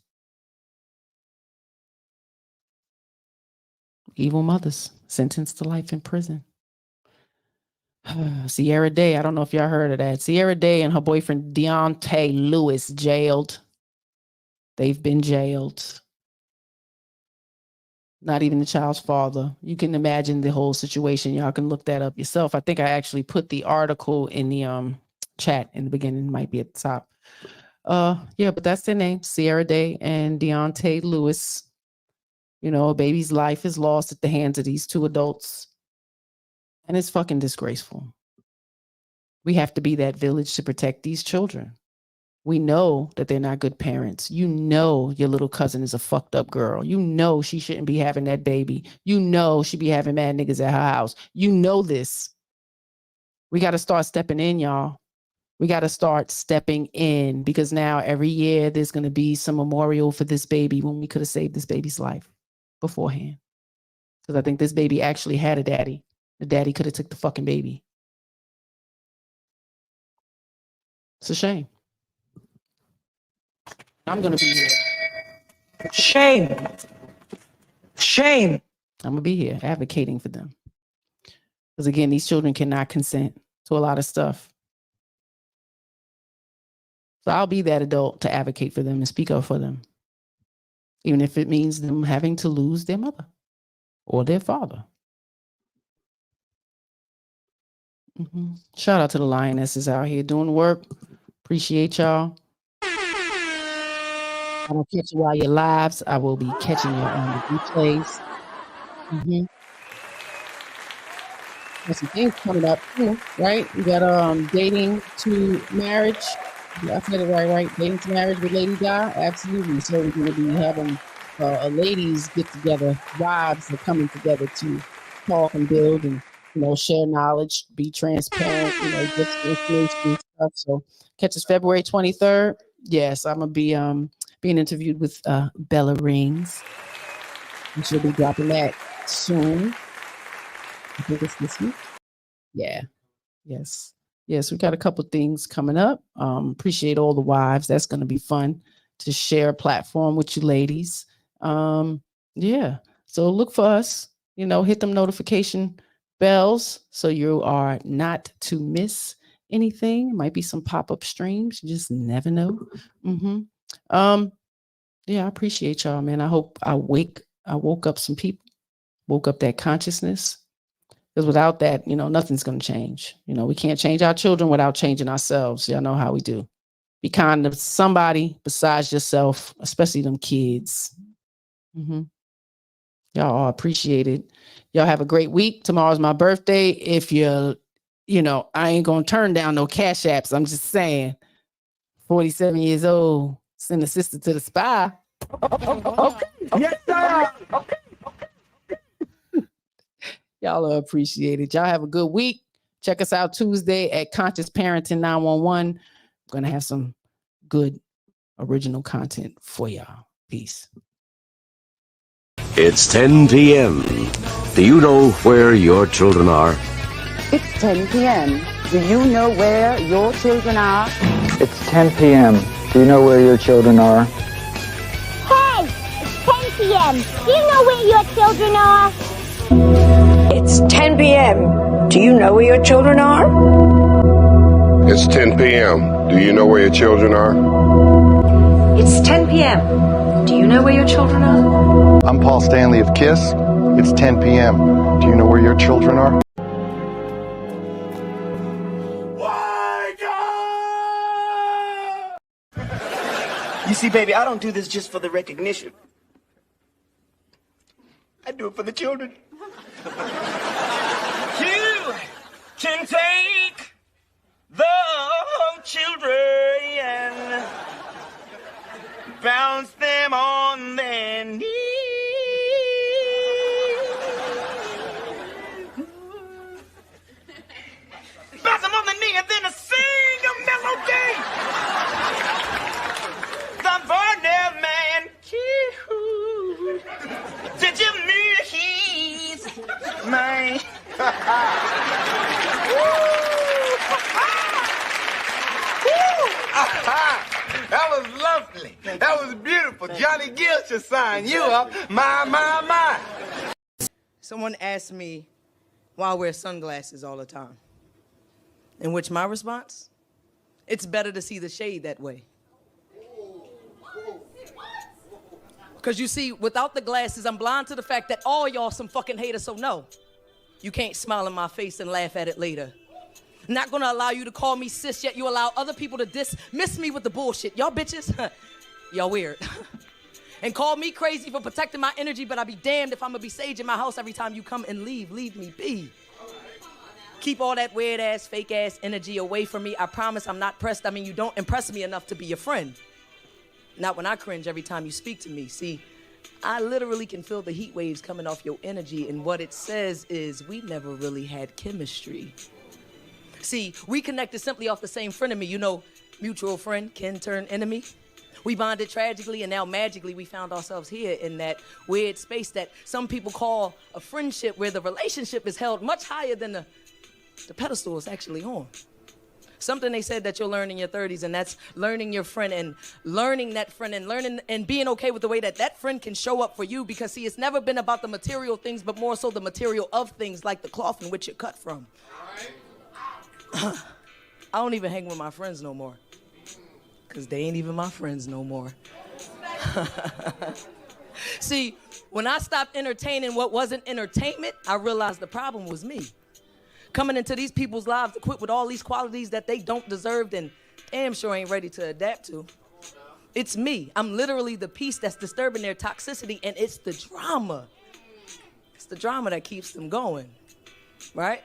Evil mothers sentenced to life in prison. Sierra Day, I don't know if y'all heard of that. Sierra Day and her boyfriend Deontay Lewis jailed. They've been jailed. Not even the child's father. You can imagine the whole situation. Y'all can look that up yourself. I think I actually put the article in the chat in the beginning. It might be at the top. Yeah, but that's their name, Sierra Day and Deontay Lewis. You know, a baby's life is lost at the hands of these two adults. And it's fucking disgraceful. We have to be that village to protect these children. We know that they're not good parents. You know your little cousin is a fucked up girl. You know she shouldn't be having that baby. You know she be having mad niggas at her house. You know this. We got to start stepping in, y'all. We got to start stepping in, because now every year there's going to be some memorial for this baby when we could have saved this baby's life beforehand. Because I think this baby actually had a daddy. The daddy could have took the fucking baby. It's a shame. I'm going to be here. Shame. Shame. I'm going to be here advocating for them. Because again, these children cannot consent to a lot of stuff. So I'll be that adult to advocate for them and speak up for them. Even if it means them having to lose their mother or their father. Shout out to the lionesses out here doing work. Appreciate y'all. I don't catch you while you're lives. I will be catching you on the replays. There's some things coming up too, right? We got dating to marriage. I said it right? Dating to marriage with Lady Di. Absolutely. So we're going to be having a ladies get together. Wives are coming together to talk and build and, you know, share knowledge, be transparent, you know, get some information and stuff. So catch us February 23rd. Yes, I'm going to be being interviewed with Bella Rings. And she'll be dropping that soon. I think it's this week. Yeah. Yes. Yes, we got a couple things coming up. Appreciate all the wives. That's going to be fun to share a platform with you ladies. Yeah. So look for us, you know, hit them notification bells so you are not to miss anything. Might be some pop-up streams. You just never know. Yeah, I appreciate y'all, man. I hope I woke up some people, woke up that consciousness. Because without that, you know, nothing's going to change. You know, we can't change our children without changing ourselves. Y'all know how we do. Be kind to somebody besides yourself, especially them kids. Y'all all appreciate it. Y'all have a great week. Tomorrow's my birthday. If you're, you know, I ain't going to turn down no cash apps. I'm just saying. 47 years old. Send a sister to the spa. Okay. Yes, sir. Okay. Y'all appreciate it. Y'all have a good week. Check us out Tuesday at Conscious Parenting 911. I'm going to have some good original content for y'all. Peace. It's 10 p.m. Do you know where your children are? It's 10 p.m. Do you know where your children are? It's 10 p.m. Do you know where your children are? Hey, it's 10 p.m. Do you know where your children are? It's 10 p.m. Do you know where your children are? It's 10 p.m. Do you know where your children are? It's 10 p.m. Do you know where your children are? I'm Paul Stanley of KISS. It's 10 p.m. Do you know where your children are? You see, baby, I don't do this just for the recognition. I do it for the children. You can take the children and bounce them on their knees. Bounce them on the knee and then sing a melody. The Barnell man, did you mean he's mine? Woo! beautiful. Johnny Gill should sign you up. My. Someone asked me why I wear sunglasses all the time. In which my response, it's better to see the shade that way. Because you see, without the glasses, I'm blind to the fact that all y'all some fucking haters, so no. You can't smile in my face and laugh at it later. Not gonna allow you to call me sis, yet you allow other people to dismiss me with the bullshit. Y'all bitches, y'all weird. And call me crazy for protecting my energy, but I be damned if I'm gonna be sage in my house every time you come and leave. Leave me be. Keep all that weird ass, fake ass energy away from me. I promise I'm not pressed. I mean, you don't impress me enough to be your friend. Not when I cringe every time you speak to me. See, I literally can feel the heat waves coming off your energy, and what it says is we never really had chemistry. See, we connected simply off the same friend of me. You know, mutual friend, kin turned enemy. We bonded tragically, and now magically we found ourselves here in that weird space that some people call a friendship, where the relationship is held much higher than the pedestal is actually on. Something they said that you'll learn in your 30s, and that's learning your friend and learning that friend and learning and being okay with the way that that friend can show up for you. Because see, it's never been about the material things, but more so the material of things, like the cloth in which you're cut from. I don't even hang with my friends no more, because they ain't even my friends no more. See, when I stopped entertaining what wasn't entertainment, I realized the problem was me. Coming into these people's lives equipped with all these qualities that they don't deserve and damn sure ain't ready to adapt to. It's me. I'm literally the piece that's disturbing their toxicity, and it's the drama. It's the drama that keeps them going, right?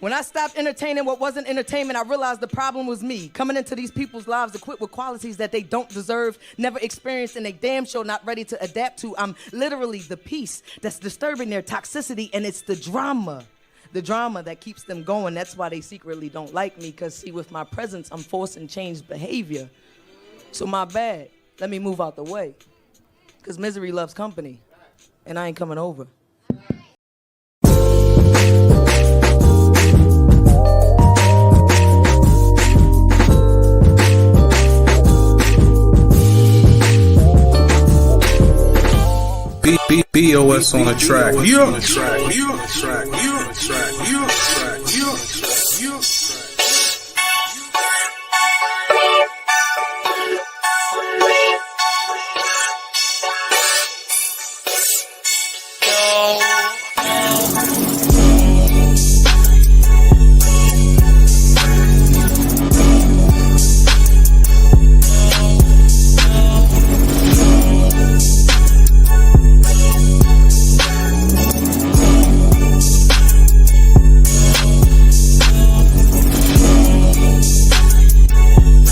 When I stopped entertaining what wasn't entertainment, I realized the problem was me. Coming into these people's lives equipped with qualities that they don't deserve, never experienced, and they damn sure not ready to adapt to. I'm literally the piece that's disturbing their toxicity, and it's the drama. The drama that keeps them going. That's why they secretly don't like me, because see, with my presence, I'm forcing changed behavior. So my bad. Let me move out the way, because misery loves company, and I ain't coming over. BOS on the track. You on the track. You on the track. You on the track. You on the track. You on the track.